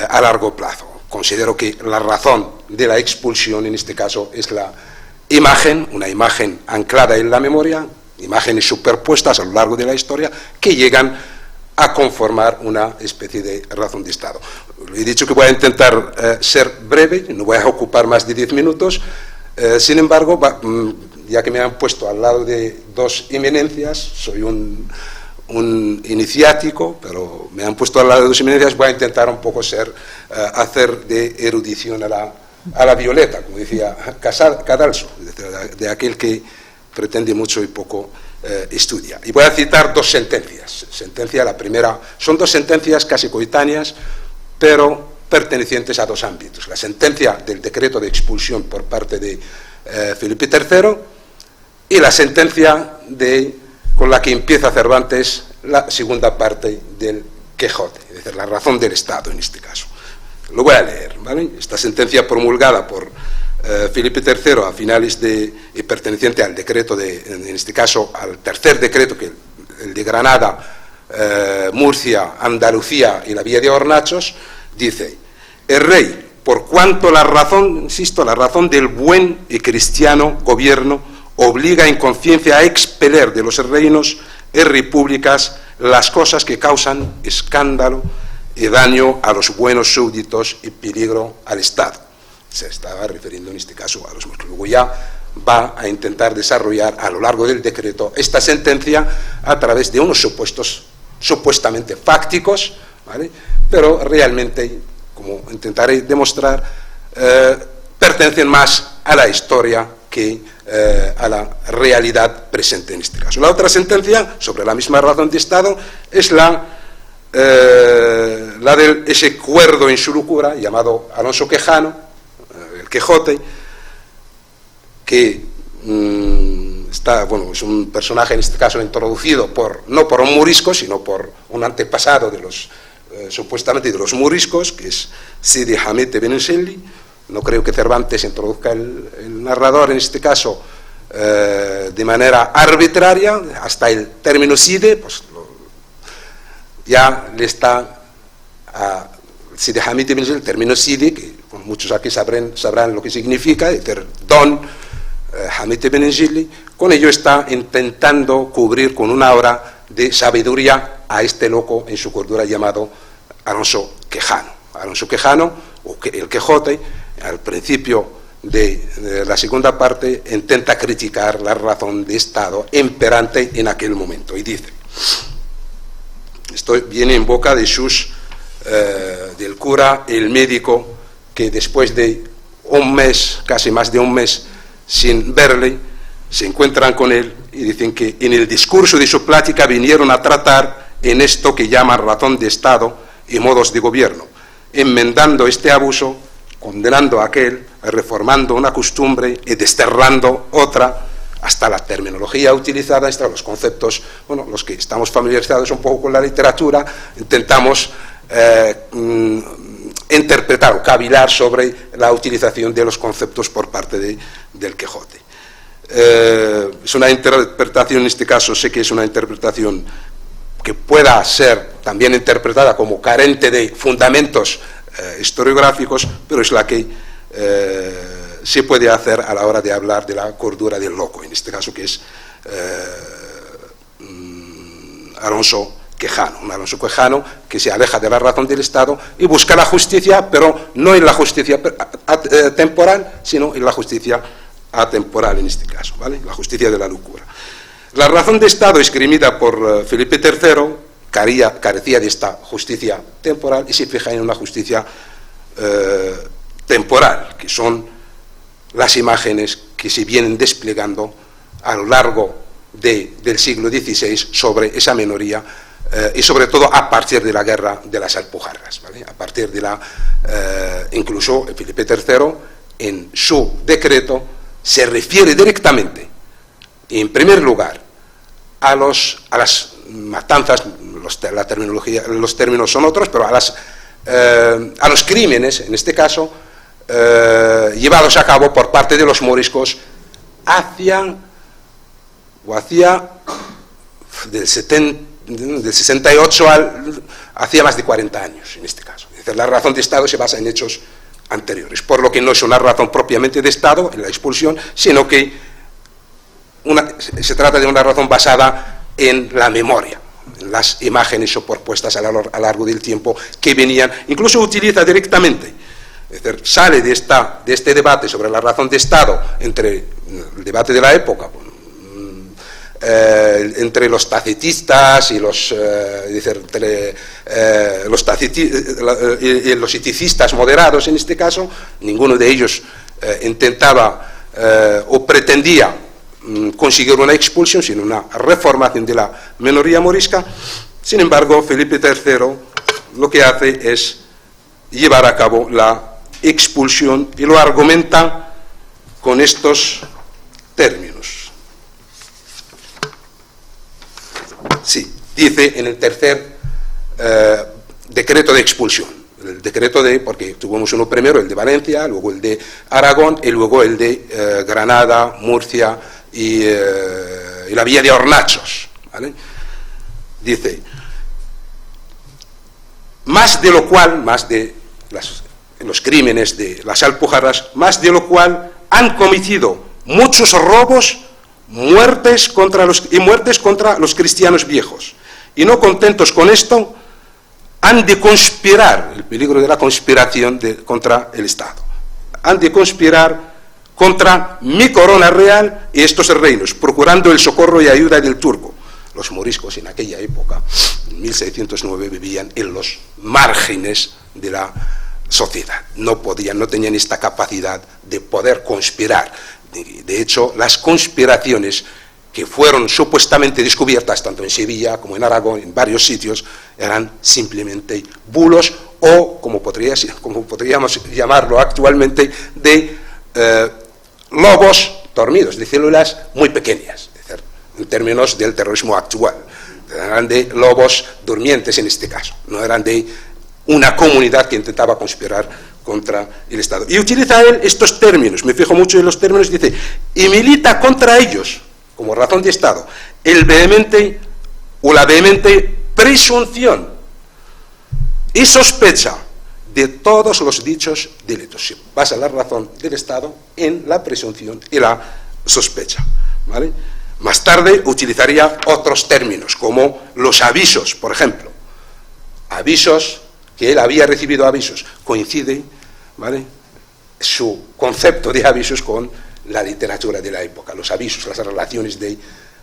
a largo plazo. Considero que la razón de la expulsión en este caso es la imagen, una imagen anclada en la memoria, imágenes superpuestas a lo largo de la historia que llegan a conformar una especie de razón de Estado. He dicho que voy a intentar ser breve, no voy a ocupar más de 10 minutos, sin embargo, ya que me han puesto al lado de dos eminencias, soy un iniciático, pero me han puesto al lado de dos eminencias, voy a intentar un poco hacer de erudición a la violeta, como decía Cadalso, de aquel que pretende mucho y poco estudia. Y voy a citar dos sentencias. La primera, son dos sentencias casi coetáneas, pero pertenecientes a dos ámbitos. La sentencia del decreto de expulsión por parte de Felipe III y la sentencia con la que empieza Cervantes la segunda parte del Quijote, es decir, la razón del Estado en este caso. Lo voy a leer, ¿vale? Esta sentencia promulgada por Felipe III a finales y perteneciente al decreto en este caso al tercer decreto, que el de Granada, Murcia, Andalucía y la Villa de Hornachos, dice: el rey, por cuanto la razón del buen y cristiano gobierno obliga en conciencia a expeler de los reinos y repúblicas las cosas que causan escándalo y daño a los buenos súbditos y peligro al Estado. Se estaba refiriendo en este caso a los musulmanes. Luego ya va a intentar desarrollar a lo largo del decreto esta sentencia a través de unos supuestos supuestamente fácticos, ¿vale? Pero realmente, como intentaré demostrar, pertenecen más a la historia que a la realidad presente en este caso. La otra sentencia sobre la misma razón de Estado es la de ese cuerdo en su locura llamado Alonso Quijano, el Quijote, que es un personaje en este caso introducido no por un morisco, sino por un antepasado supuestamente de los moriscos, que es Sidi Hamid de Benengeli. No creo que Cervantes introduzca el narrador en este caso de manera arbitraria. Hasta el término Sidi, pues ya le está a Sidi Hamid de Benengeli, el término Sidi, que muchos aquí sabrán lo que significa, es decir, don Hamid de Benengeli. Con ello está intentando cubrir con una aura de sabiduría a este loco en su cordura llamado Alonso Quijano. Alonso Quijano, o el Quijote, al principio de la segunda parte, intenta criticar la razón de Estado imperante en aquel momento. Y dice, esto viene en boca de del cura, el médico, que después de un mes, casi más de un mes, sin verle, se encuentran con él y dicen que en el discurso de su plática vinieron a tratar en esto que llaman razón de Estado y modos de gobierno, enmendando este abuso, condenando aquel, reformando una costumbre y desterrando otra, hasta la terminología utilizada, hasta los conceptos, los que estamos familiarizados un poco con la literatura, intentamos interpretar o cavilar sobre la utilización de los conceptos por parte del Quijote. Es una interpretación, en este caso sé que es una interpretación que pueda ser también interpretada como carente de fundamentos historiográficos, pero es la que se puede hacer a la hora de hablar de la cordura del loco, en este caso que es Alonso Quijano, un Alonso Quijano que se aleja de la razón del Estado y busca la justicia, pero no en la justicia temporal, sino en la justicia atemporal en este caso, ¿vale? La justicia de la locura. La razón de Estado esgrimida por Felipe III carecía de esta justicia temporal y se fija en una justicia temporal, que son las imágenes que se vienen desplegando a lo largo del siglo XVI sobre esa minoría y sobre todo a partir de la guerra de las Alpujarras, ¿vale? A partir de la incluso Felipe III en su decreto se refiere directamente, en primer lugar, a las matanzas, la terminología, los términos son otros, pero a los crímenes, en este caso, llevados a cabo por parte de los moriscos del 68 hacía más de 40 años, en este caso. Es decir, la razón de Estado se basa en hechos anteriores, por lo que no es una razón propiamente de Estado en la expulsión, sino que se trata de una razón basada en la memoria, en las imágenes superpuestas a lo largo del tiempo que venían, incluso utiliza directamente, es decir, sale de este debate sobre la razón de Estado, entre el debate de la época, entre los tacitistas y los eticistas moderados en este caso. Ninguno de ellos intentaba o pretendía conseguir una expulsión, sino una reformación de la minoría morisca. Sin embargo, Felipe III lo que hace es llevar a cabo la expulsión y lo argumenta con estos términos. Sí, dice en el tercer decreto de expulsión, el decreto porque tuvimos uno primero, el de Valencia, luego el de Aragón y luego el de Granada, Murcia y la villa de Hornachos, ¿vale? Dice, más de lo cual, los crímenes de las Alpujarras, más de lo cual han cometido muchos robos, muertes contra los cristianos viejos, y no contentos con esto, han de conspirar, el peligro de la conspiración contra el Estado, han de conspirar contra mi corona real y estos reinos, procurando el socorro y ayuda del turco. Los moriscos en aquella época, en 1609, vivían en los márgenes de la sociedad, no tenían esta capacidad de poder conspirar. De hecho, las conspiraciones que fueron supuestamente descubiertas tanto en Sevilla como en Aragón, en varios sitios, eran simplemente bulos o, como podríamos llamarlo actualmente, de lobos dormidos, de células muy pequeñas, es decir, en términos del terrorismo actual. Eran de lobos durmientes en este caso, no eran de una comunidad que intentaba conspirar contra el Estado. Y utiliza él estos términos, me fijo mucho en los términos, dice, y milita contra ellos, como razón de Estado, la vehemente presunción y sospecha de todos los dichos delitos. Se basa la razón del Estado en la presunción y la sospecha, ¿vale? Más tarde utilizaría otros términos, como los avisos, por ejemplo. Avisos, que él había recibido avisos, coincide, ¿vale?, su concepto de avisos con la literatura de la época, los avisos, las relaciones de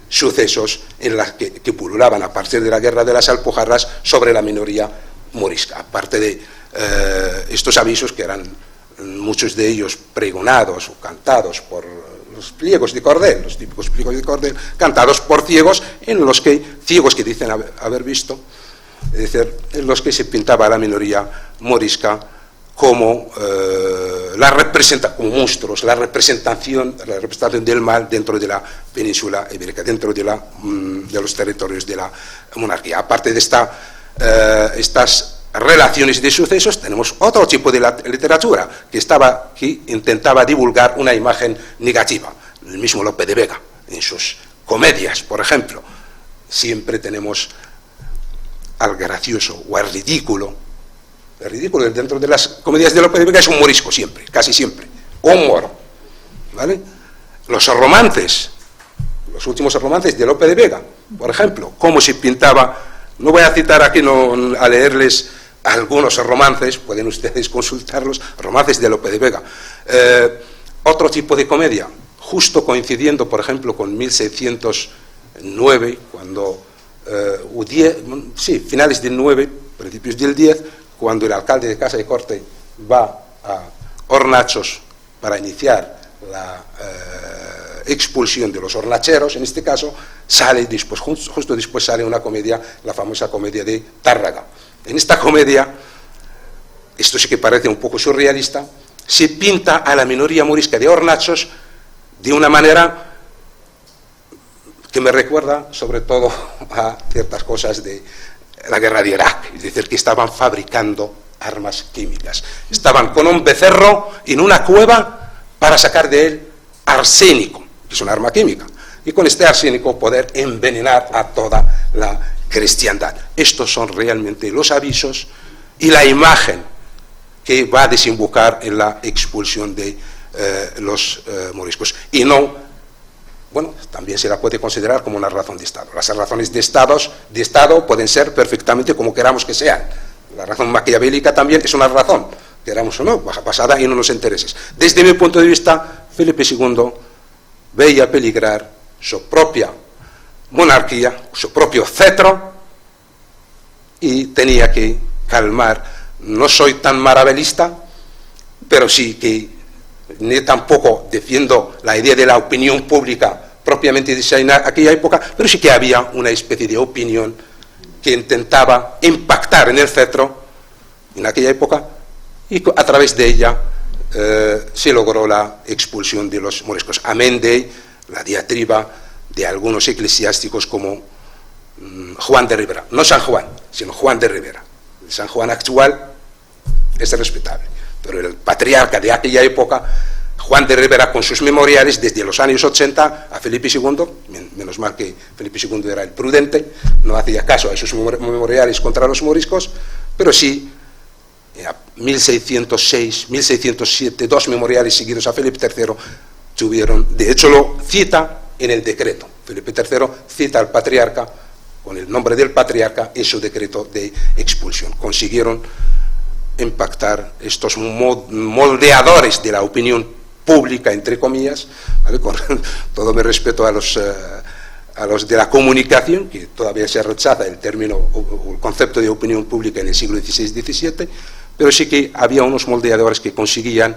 sucesos en las que pululaban a partir de la guerra de las Alpujarras sobre la minoría morisca, aparte de estos avisos que eran muchos de ellos pregonados o cantados por los pliegos de cordel, los típicos pliegos de cordel, cantados por ciegos, ciegos que dicen haber visto, es decir, en los que se pintaba a la minoría morisca como como monstruos, la representación del mal dentro de la península ibérica, dentro de los territorios de la monarquía. Aparte de estas relaciones de sucesos, tenemos otro tipo de literatura que intentaba divulgar una imagen negativa. El mismo Lope de Vega, en sus comedias, por ejemplo, siempre tenemos al gracioso o al ridículo El ridículo dentro de las comedias de Lope de Vega es un morisco siempre, casi siempre, humor, ¿vale? Los romances, los últimos romances de Lope de Vega, por ejemplo, cómo se pintaba. No voy a citar aquí, a leerles algunos romances, pueden ustedes consultarlos, romances de Lope de Vega. Otro tipo de comedia, justo coincidiendo, por ejemplo, con 1609, cuando, finales del 9, principios del 10, cuando el alcalde de Casa de Corte va a Hornachos para iniciar la expulsión de los hornacheros, en este caso, sale después, justo después sale una comedia, la famosa comedia de Tárraga. En esta comedia, esto sí que parece un poco surrealista, se pinta a la minoría morisca de Hornachos de una manera que me recuerda sobre todo a ciertas cosas de la guerra de Irak, es decir, que estaban fabricando armas químicas. Estaban con un becerro en una cueva para sacar de él arsénico, que es un arma química, y con este arsénico poder envenenar a toda la cristiandad. Estos son realmente los avisos y la imagen que va a desembocar en la expulsión de los moriscos. Y no, bueno, también se la puede considerar como una razón de Estado. Las razones de Estado pueden ser perfectamente como queramos que sean. La razón maquiavélica también es una razón, queramos o no, basada en unos intereses. Desde mi punto de vista, Felipe II veía peligrar su propia monarquía, su propio cetro, y tenía que calmar. No soy tan maravelista, pero sí que ni tampoco defiendo la idea de la opinión pública propiamente dicha en aquella época, pero sí que había una especie de opinión que intentaba impactar en el cetro en aquella época, y a través de ella se logró la expulsión de los moriscos, amén de la diatriba de algunos eclesiásticos como Juan de Ribera, no San Juan, sino Juan de Ribera. El San Juan actual es respetable, pero el patriarca de aquella época, Juan de Ribera, con sus memoriales desde los años 80 a Felipe II, menos mal que Felipe II era el prudente, no hacía caso a esos memoriales contra los moriscos, pero sí, a 1606, 1607, dos memoriales seguidos a Felipe III tuvieron, de hecho lo cita en el decreto. Felipe III cita al patriarca con el nombre del patriarca en su decreto de expulsión. Consiguieron impactar estos moldeadores de la opinión pública, entre comillas, ¿vale? Con todo mi respeto a los de la comunicación, que todavía se rechaza el término o el concepto de opinión pública en el siglo XVI-XVII, pero sí que había unos moldeadores que conseguían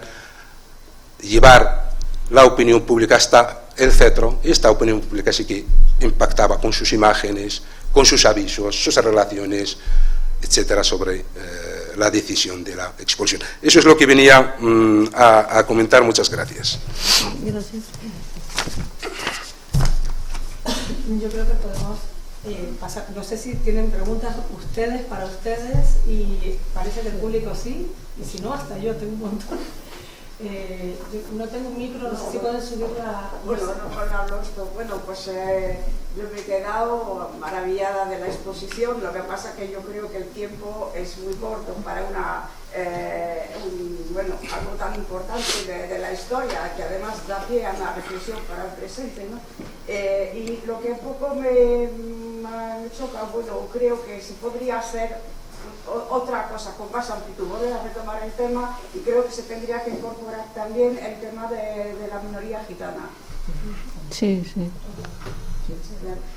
llevar la opinión pública hasta el cetro, y esta opinión pública sí que impactaba con sus imágenes, con sus avisos, sus relaciones, etcétera, sobre la decisión de la expulsión. Eso es lo que venía a comentar. Muchas gracias. Gracias. Yo creo que podemos pasar. No sé si tienen preguntas ustedes para ustedes, y parece que el público sí, y si no, hasta yo tengo un montón. Yo no tengo un micro, no sé si pueden subirla. Bueno, pues yo me he quedado maravillada de la exposición. Lo que pasa que yo creo que el tiempo es muy corto para algo tan importante de la historia, que además da pie a una reflexión para el presente, ¿no? Y lo que un poco me choca, bueno, creo que se podría hacer otra cosa con más amplitud. Voy a retomar el tema, y creo que se tendría que incorporar también el tema de la minoría gitana. Sí, sí.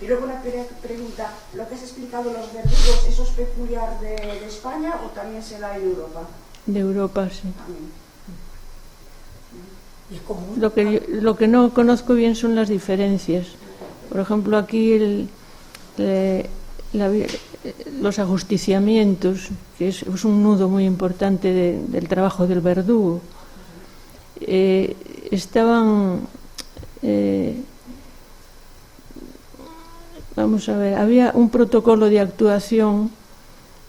Y luego una pregunta: ¿lo que has explicado los verdugos, eso es peculiar de España o también se da en Europa? De Europa, sí. ¿Y es común? Lo que no conozco bien son las diferencias. Por ejemplo, aquí los ajusticiamientos, que es un nudo muy importante del trabajo del verdugo, estaban... vamos a ver, había un protocolo de actuación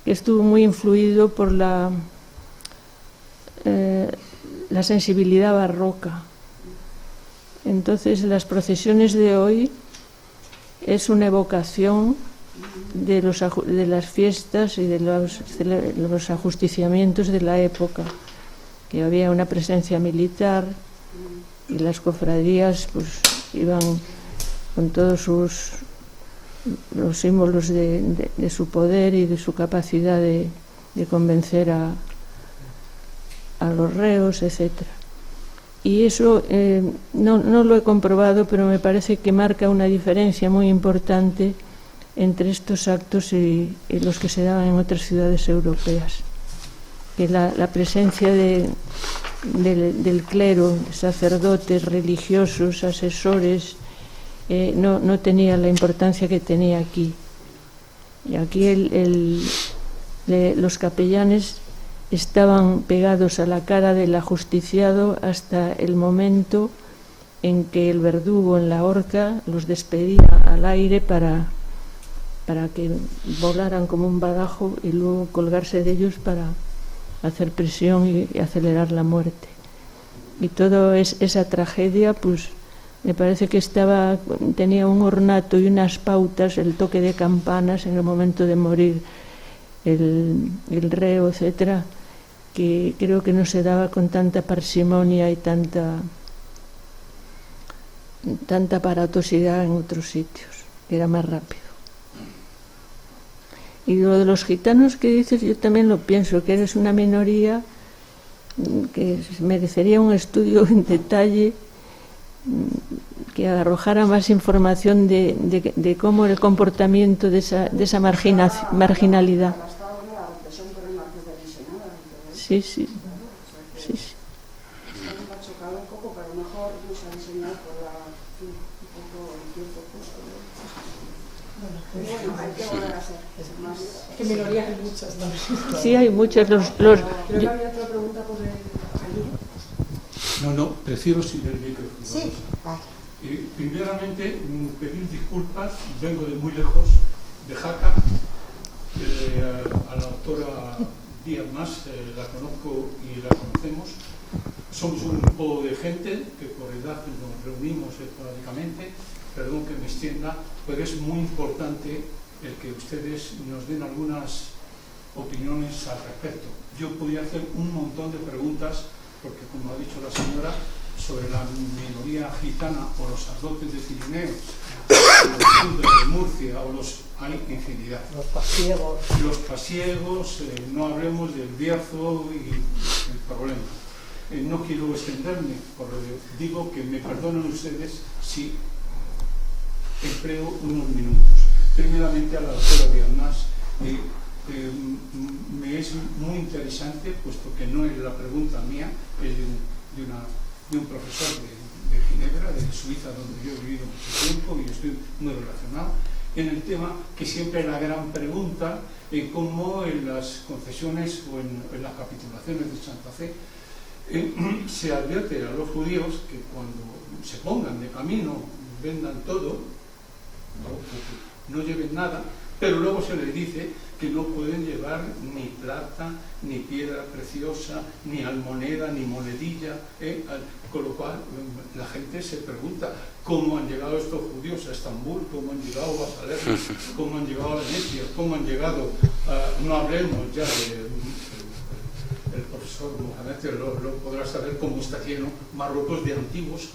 que estuvo muy influido por la sensibilidad barroca. Entonces, las procesiones de hoy es una evocación de las fiestas y de los ajusticiamientos de la época, que había una presencia militar y las cofradías pues iban con todos los símbolos de su poder y de su capacidad de convencer a los reos, etcétera. Y eso no lo he comprobado, pero me parece que marca una diferencia muy importante entre estos actos y los que se daban en otras ciudades europeas. Que la presencia del clero, sacerdotes, religiosos, asesores, no tenía la importancia que tenía aquí. Y aquí los capellanes estaban pegados a la cara del ajusticiado hasta el momento en que el verdugo en la horca los despedía al aire para que volaran como un badajo y luego colgarse de ellos para hacer presión y acelerar la muerte. Y toda esa tragedia, pues me parece que tenía un ornato y unas pautas, el toque de campanas en el momento de morir el reo, etcétera, que creo que no se daba con tanta parsimonia y tanta aparatosidad en otros sitios, que era más rápido. Y lo de los gitanos que dices, yo también lo pienso, que eres una minoría que merecería un estudio en detalle, que arrojara más información de cómo el comportamiento de esa marginalidad. Sí. Sí. Me ha chocado un poco, pero mejor nos ha enseñado por un poco el tiempo justo. Bueno, hay que volver a hacer más. ¿Qué minorías hay muchas? ¿No? Sí, hay muchas. Creo que había otra pregunta por allí. No, prefiero sin el micrófono. Sí, vale. Primeramente, pedir disculpas, vengo de muy lejos, de Jaca, a la doctora Díaz Mas, la conozco y la conocemos. Somos un grupo de gente que por edad nos reunimos esporádicamente, perdón que me extienda, pero es muy importante el que ustedes nos den algunas opiniones al respecto. Yo podría hacer un montón de preguntas, porque como ha dicho la señora, sobre la minoría gitana o los sacerdotes de Cirineo, los crudos de Murcia o hay infinidad. Los pasiegos. Los pasiegos, no hablemos del Bierzo y el problema. No quiero extenderme, digo que me perdonen ustedes si empleo unos minutos. Primeramente a la doctora Díaz Mas, me es muy interesante, puesto que no es la pregunta mía, es de un profesor de Ginebra, de Suiza, donde yo he vivido mucho tiempo y estoy muy relacionado, en el tema que siempre es la gran pregunta, cómo en las concesiones o en las capitulaciones de Santa Fe se advierte a los judíos que cuando se pongan de camino, vendan todo, no lleven nada, pero luego se les dice que no pueden llevar ni plata, ni piedra preciosa, ni almoneda, ni monedilla, con lo cual la gente se pregunta cómo han llegado estos judíos a Estambul, cómo han llegado a Salerno, cómo han llegado a Venecia, cómo han llegado no hablemos ya el profesor Mohamed lo podrá saber, cómo está lleno Marruecos de antiguos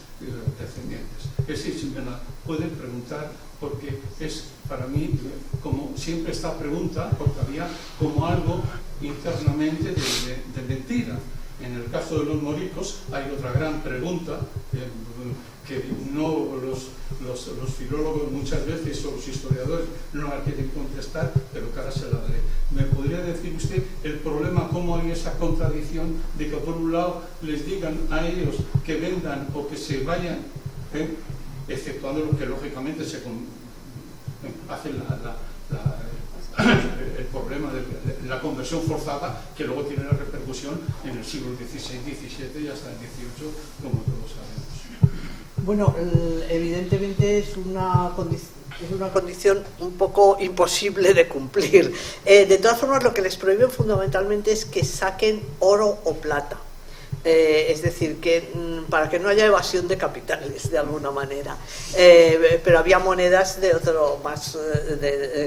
descendientes. Ese sí me la pueden preguntar, porque es para mí, como siempre esta pregunta, porque había como algo internamente de mentira. En el caso de los moriscos hay otra gran pregunta que no los filólogos muchas veces o los historiadores no la quieren contestar, pero que ahora se la daré. ¿Me podría decir usted el problema, cómo hay esa contradicción de que por un lado les digan a ellos que vendan o que se vayan, exceptuando lo que lógicamente se hace el problema de la conversión forzada, que luego tiene la repercusión en el siglo XVI, XVII y hasta el XVIII, como todos sabemos? Bueno, evidentemente es una condición un poco imposible de cumplir. De todas formas, lo que les prohíben fundamentalmente es que saquen oro o plata. Es decir, que para que no haya evasión de capitales de alguna manera, pero había monedas de otro más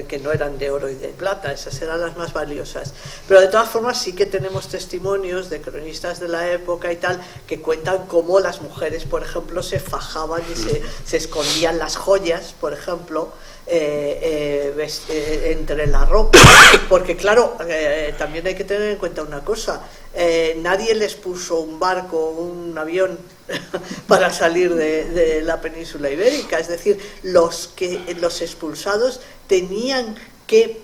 que no eran de oro y de plata, esas eran las más valiosas, pero de todas formas sí que tenemos testimonios de cronistas de la época y tal que cuentan cómo las mujeres, por ejemplo, se fajaban y se escondían las joyas, por ejemplo, entre la ropa, porque claro, también hay que tener en cuenta una cosa, nadie les puso un barco, un avión para salir de la península ibérica, es decir, los expulsados tenían que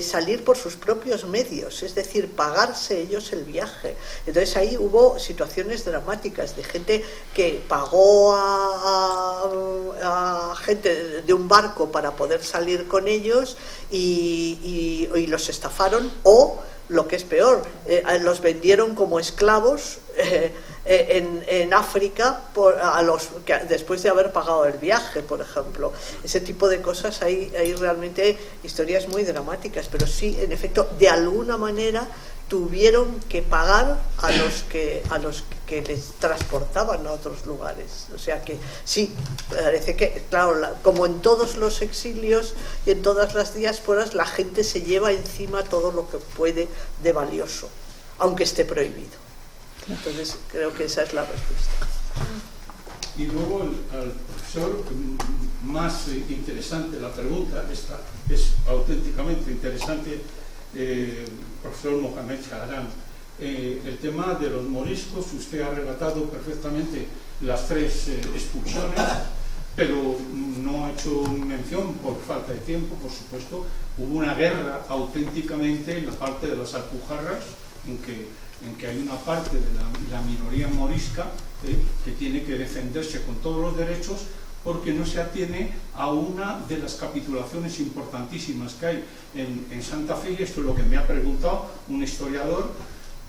salir por sus propios medios, es decir, pagarse ellos el viaje. Entonces ahí hubo situaciones dramáticas de gente que pagó a gente de un barco para poder salir con ellos y los estafaron, o lo que es peor, los vendieron como esclavos en África después de haber pagado el viaje, por ejemplo. Ese tipo de cosas, hay realmente historias muy dramáticas, pero sí, en efecto, de alguna manera tuvieron que pagar a los que les transportaban a otros lugares. O sea que sí, parece que, claro, como en todos los exilios y en todas las diásporas, la gente se lleva encima todo lo que puede de valioso, aunque esté prohibido. Entonces creo que esa es la respuesta. Y luego al profesor, más interesante la pregunta, esta es auténticamente interesante, profesor Mohamed Shahrán. El tema de los moriscos, usted ha relatado perfectamente las 3 expulsiones, pero no ha hecho mención, por falta de tiempo, por supuesto. Hubo una guerra auténticamente en la parte de las Alpujarras, en que hay una parte de la minoría morisca que tiene que defenderse con todos los derechos, porque no se atiene a una de las capitulaciones importantísimas que hay en Santa Fe, y esto es lo que me ha preguntado un historiador,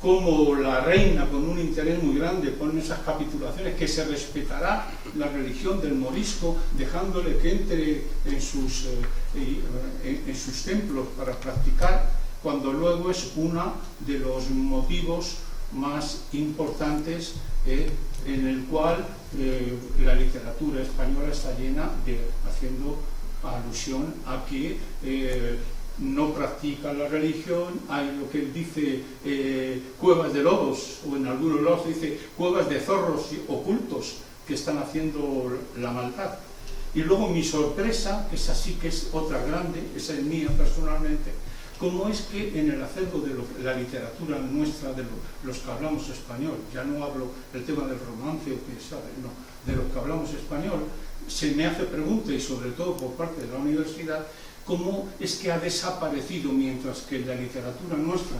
cómo la reina, con un interés muy grande, pone esas capitulaciones, que se respetará la religión del morisco, dejándole que entre en sus templos para practicar, cuando luego es uno de los motivos más importantes en el cual la literatura española está llena haciendo alusión a que no practica la religión. Hay lo que él dice cuevas de lobos, o en algunos lados dice cuevas de zorros ocultos que están haciendo la maldad. Y luego mi sorpresa, que esa sí que es otra grande, esa es mía personalmente, cómo es que en el acervo de la literatura nuestra, de los que hablamos español, ya no hablo del tema del romance, no, de los que hablamos español, se me hace pregunta, y sobre todo por parte de la universidad, cómo es que ha desaparecido, mientras que en la literatura nuestra,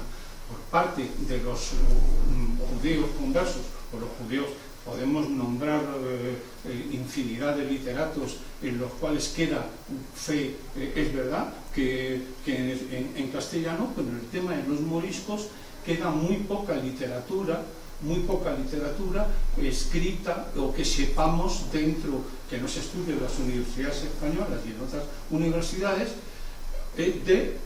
por parte de los judíos conversos, o los judíos, podemos nombrar infinidad de literatos en los cuales queda fe, es verdad, que en castellano, pero en el tema de los moriscos queda muy poca literatura escrita, o que sepamos dentro, que no se estudia en las universidades españolas y en otras universidades, de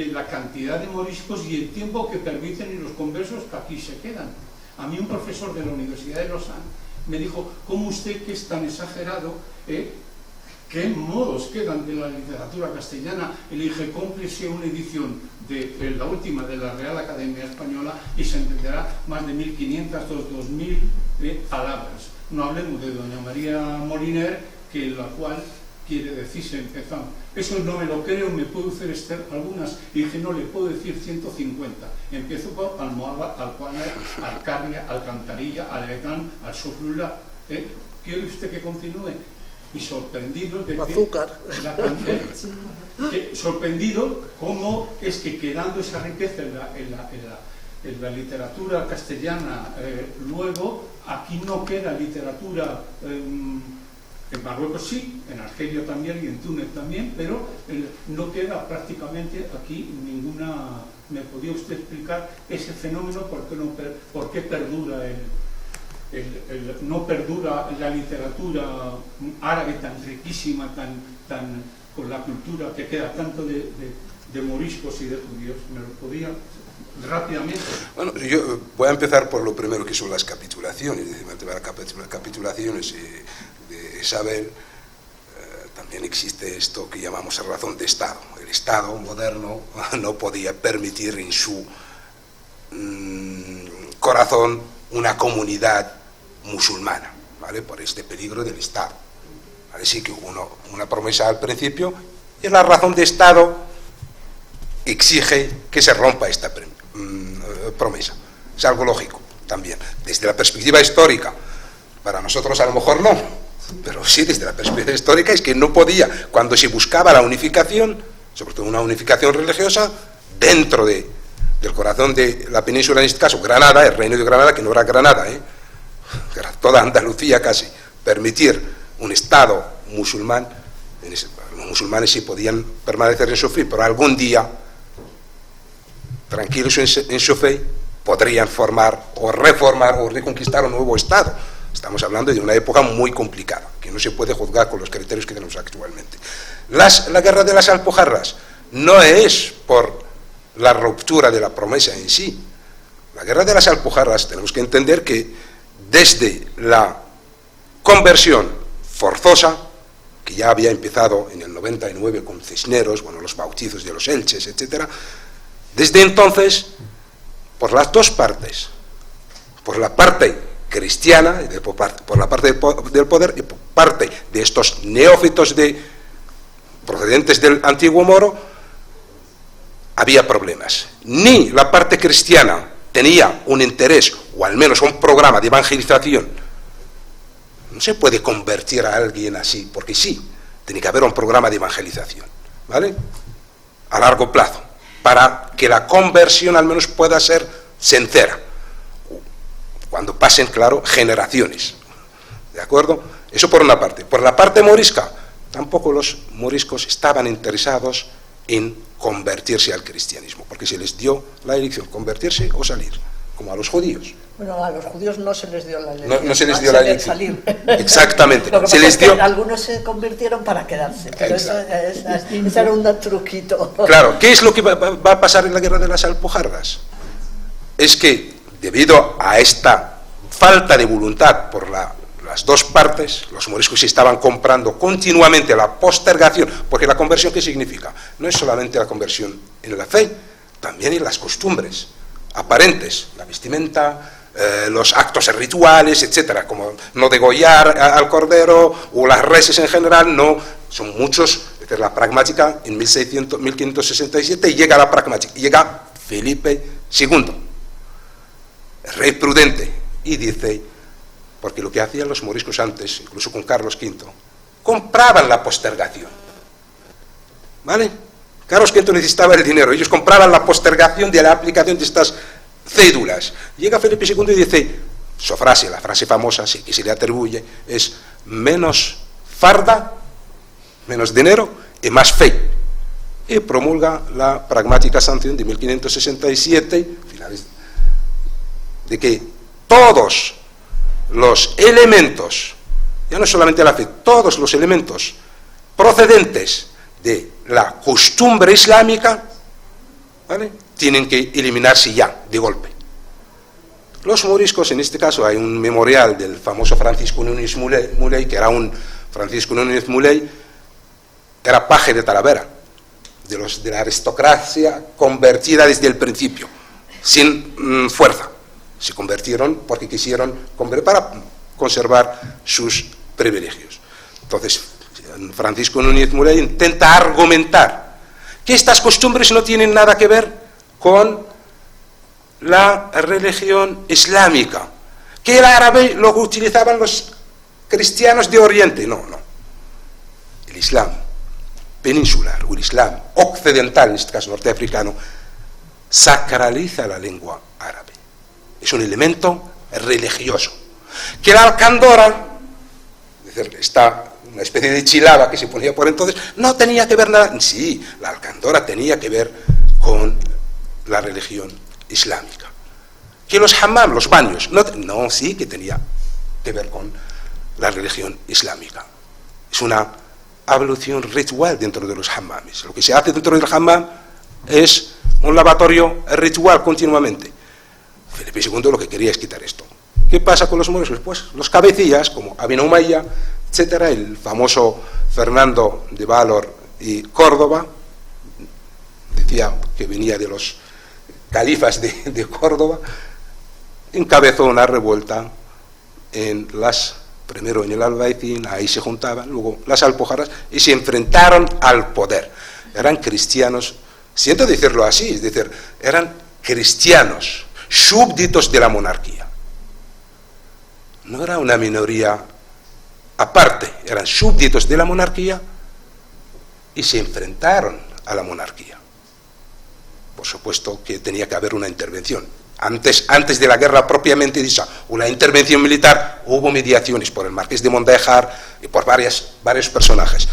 la cantidad de moriscos y el tiempo que permiten y los conversos que aquí se quedan. A mí un profesor de la Universidad de Lausanne me dijo, ¿cómo usted, que es tan exagerado, qué modos quedan de la literatura castellana? Y le dije, cómprese una edición de la última de la Real Academia Española y se entenderá más de 1.500 o 2.000 palabras. No hablemos de doña María Moliner, que la cual quiere decirse empezando. Eso no me lo creo, me puedo hacer algunas. Y dije, no, le puedo decir 150. Empiezo por Almohada, Alcuana, Alcarria, Alcantarilla, Aletán, Alsoflula. ¿Quiere usted que continúe? Y sorprendido de sorprendido cómo es que, quedando esa riqueza en la literatura castellana, luego aquí no queda literatura. En Marruecos sí, en Argelia también y en Túnez también, pero no queda prácticamente aquí ninguna. ¿Me podía usted explicar ese fenómeno? ¿Por qué perdura no perdura la literatura árabe tan riquísima, con la cultura que queda tanto de moriscos y de judíos? ¿Me lo podía rápidamente. Bueno, yo voy a empezar por lo primero, que son las capitulaciones. Las capitulaciones de Isabel, también existe esto que llamamos razón de Estado. El Estado moderno no podía permitir en su corazón una comunidad musulmana, ¿vale? Por este peligro del Estado. ¿Vale? Sí que hubo una promesa al principio, y la razón de Estado exige que se rompa esta promesa. Es algo lógico también. Desde la perspectiva histórica, para nosotros a lo mejor no, pero sí desde la perspectiva histórica es que no podía, cuando se buscaba la unificación, sobre todo una unificación religiosa, dentro del corazón de la península, en este caso Granada, el reino de Granada, que no era Granada, era toda Andalucía casi, permitir un Estado musulmán, los musulmanes sí podían permanecer en su fe, pero algún día, tranquilos en su fe, podrían formar o reformar o reconquistar un nuevo Estado. Estamos hablando de una época muy complicada, que no se puede juzgar con los criterios que tenemos actualmente. La guerra de las Alpujarras no es por la ruptura de la promesa en sí. La guerra de las Alpujarras tenemos que entender que desde la conversión forzosa, que ya había empezado en el 99 con Cisneros, bueno, los bautizos de los Elches, etc., desde entonces, por las dos partes, por la parte cristiana, por la parte del poder, y por parte de estos neófitos procedentes del antiguo moro, había problemas. Ni la parte cristiana tenía un interés, o al menos un programa de evangelización. No se puede convertir a alguien así, porque sí, tiene que haber un programa de evangelización, ¿vale? A largo plazo, para que la conversión al menos pueda ser sincera, cuando pasen, claro, generaciones, ¿de acuerdo? Eso por una parte. Por la parte morisca, tampoco los moriscos estaban interesados en convertirse al cristianismo, porque se les dio la elección, convertirse o salir, como a los judíos. Bueno, a los judíos no se les dio la elección. No se les dio la elección. Salir. Exactamente. Lo que se pasa les es que dio... algunos se convirtieron para quedarse, pero eso era un truquito. Claro, ¿qué es lo que va a pasar en la guerra de las Alpujarras? Es que, debido a esta falta de voluntad por las dos partes, los moriscos estaban comprando continuamente la postergación, porque la conversión, ¿qué significa? No es solamente la conversión en la fe, también en las costumbres aparentes, la vestimenta, los actos rituales, etcétera, como no degollar al cordero o las reses en general, no, son muchos. Es la pragmática en 1567 llega la pragmática, llega Felipe II, el rey prudente, y dice, porque lo que hacían los moriscos antes, incluso con Carlos V, compraban la postergación, ¿vale? Carlos V necesitaba el dinero, ellos compraban la postergación de la aplicación de estas cédulas. Llega Felipe II y dice, su frase, la frase famosa, sí, que se le atribuye, es menos farda, menos dinero y más fe. Y promulga la pragmática sanción de 1567, finales, de que todos los elementos, ya no solamente la fe, todos los elementos procedentes de la costumbre islámica, ¿vale?, tienen que eliminarse ya, de golpe. Los moriscos, en este caso, hay un memorial del famoso Francisco Núñez Muley, que era un Francisco Núñez Muley, era paje de Talavera, de la aristocracia convertida desde el principio, sin fuerza. Se convirtieron porque quisieron para conservar sus privilegios. Entonces, Francisco Núñez Muley intenta argumentar que estas costumbres no tienen nada que ver con la religión islámica, que el árabe lo utilizaban los cristianos de Oriente. No. El Islam peninsular, o el Islam occidental, en este caso norteafricano, sacraliza la lengua árabe. Es un elemento religioso. Que la alcandora, es decir, una especie de chilaba que se ponía por entonces, no tenía que ver nada. Sí, la alcandora tenía que ver con la religión islámica. Que los hammam, los baños, no, sí que tenía que ver con la religión islámica. Es una ablución ritual dentro de los hammames. Lo que se hace dentro del hammam es un lavatorio ritual continuamente. Felipe II lo que quería es quitar esto. ¿Qué pasa con los moros? Pues los cabecillas, como Ibn Umayya, etcétera, el famoso Fernando de Valor y Córdoba, decía que venía de los califas de Córdoba, encabezó una revuelta primero en el Albaicín, ahí se juntaban, luego las Alpujarras, y se enfrentaron al poder. Eran cristianos, siento decirlo así, es decir, eran cristianos, súbditos de la monarquía. No era una minoría aparte, eran súbditos de la monarquía y se enfrentaron a la monarquía. Por supuesto que tenía que haber una intervención. Antes de la guerra propiamente dicha, una intervención militar, hubo mediaciones por el Marqués de Mondéjar y por varios personajes.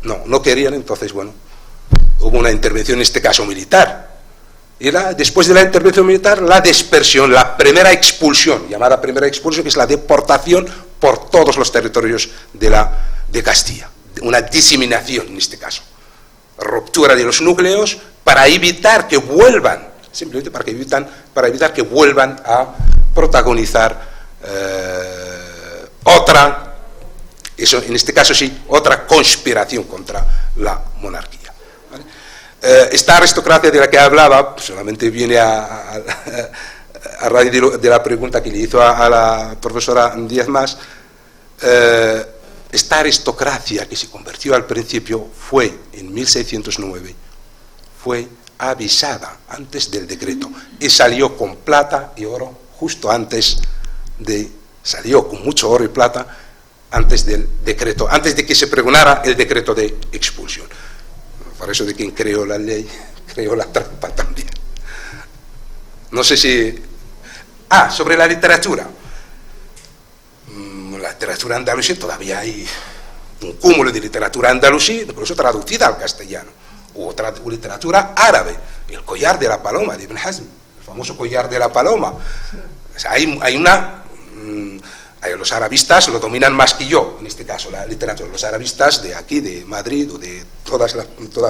No querían, entonces, bueno, hubo una intervención, en este caso militar. Era, después de la intervención militar, la dispersión, la primera expulsión, llamada primera expulsión, que es la deportación por todos los territorios de Castilla. Una diseminación, en este caso. Ruptura de los núcleos para evitar que vuelvan, simplemente para evitar que vuelvan a protagonizar otra, eso, en este caso sí, otra conspiración contra la monarquía. ¿Vale? Esta aristocracia de la que hablaba, solamente viene a raíz de la pregunta que le hizo a la profesora Díaz Mas. Esta aristocracia que se convirtió al principio fue, en 1609, fue avisada antes del decreto y salió con plata y oro justo antes salió con mucho oro y plata antes del decreto, antes de que se pregonara el decreto de expulsión. Por eso de quien creó la ley, creó la trampa también. No sé si... sobre la literatura. La literatura andalusí, todavía hay un cúmulo de literatura andalusí, incluso traducida al castellano. U otra literatura árabe, el collar de la paloma de Ibn Hazm, el famoso collar de la paloma. O sea, los arabistas lo dominan más que yo, en este caso, la literatura. Los arabistas de aquí, de Madrid o de todas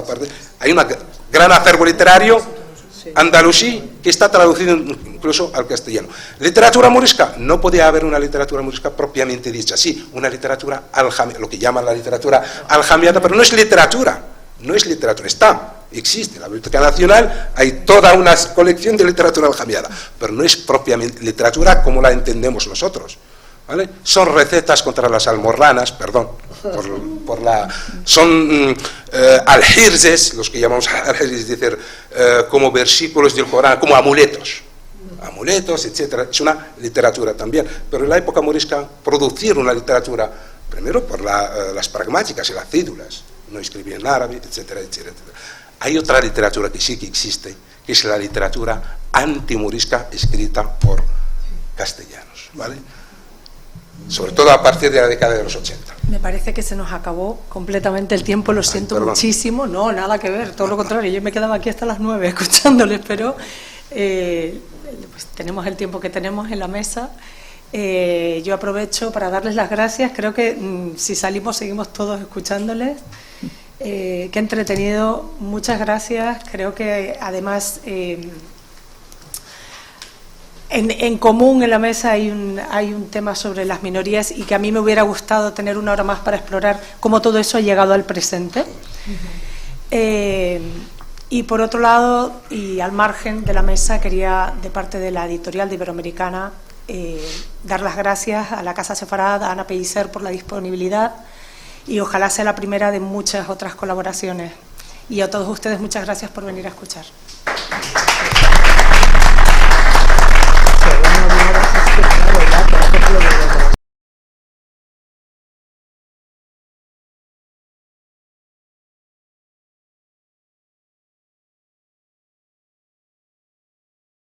partes, hay un gran acervo literario andalusí que está traducido incluso al castellano. Literatura morisca, no podía haber una literatura morisca propiamente dicha, sí, una literatura aljamiata, lo que llaman la literatura aljamiata, pero no es literatura, existe, en la Biblioteca Nacional hay toda una colección de literatura aljamiata, pero no es propiamente literatura como la entendemos nosotros, ¿vale? Son recetas contra las almorranas, perdón, son aljirzes, los que llamamos aljirzes, es decir, como versículos del Corán, como amuletos, etcétera. Es una literatura también, pero en la época morisca producir una literatura, primero por las pragmáticas y las cédulas, no escribían en árabe, etcétera, etcétera. Hay otra literatura que sí que existe, que es la literatura antimorisca escrita por castellanos, ¿vale? Sobre todo a partir de la década de los 80. Me parece que se nos acabó completamente el tiempo, lo siento muchísimo. No, nada que ver, todo lo contrario, yo me quedaba aquí hasta las 9 escuchándoles, pero pues tenemos el tiempo que tenemos en la mesa. Yo aprovecho para darles las gracias, creo que si salimos seguimos todos escuchándoles. Qué entretenido, muchas gracias. Creo que además en común en la mesa hay un tema sobre las minorías y que a mí me hubiera gustado tener una hora más para explorar cómo todo eso ha llegado al presente. Y por otro lado, y al margen de la mesa, quería, de parte de la editorial de Iberoamericana, dar las gracias a la Casa Sefarad, a Ana Pellicer por la disponibilidad y ojalá sea la primera de muchas otras colaboraciones. Y a todos ustedes muchas gracias por venir a escuchar.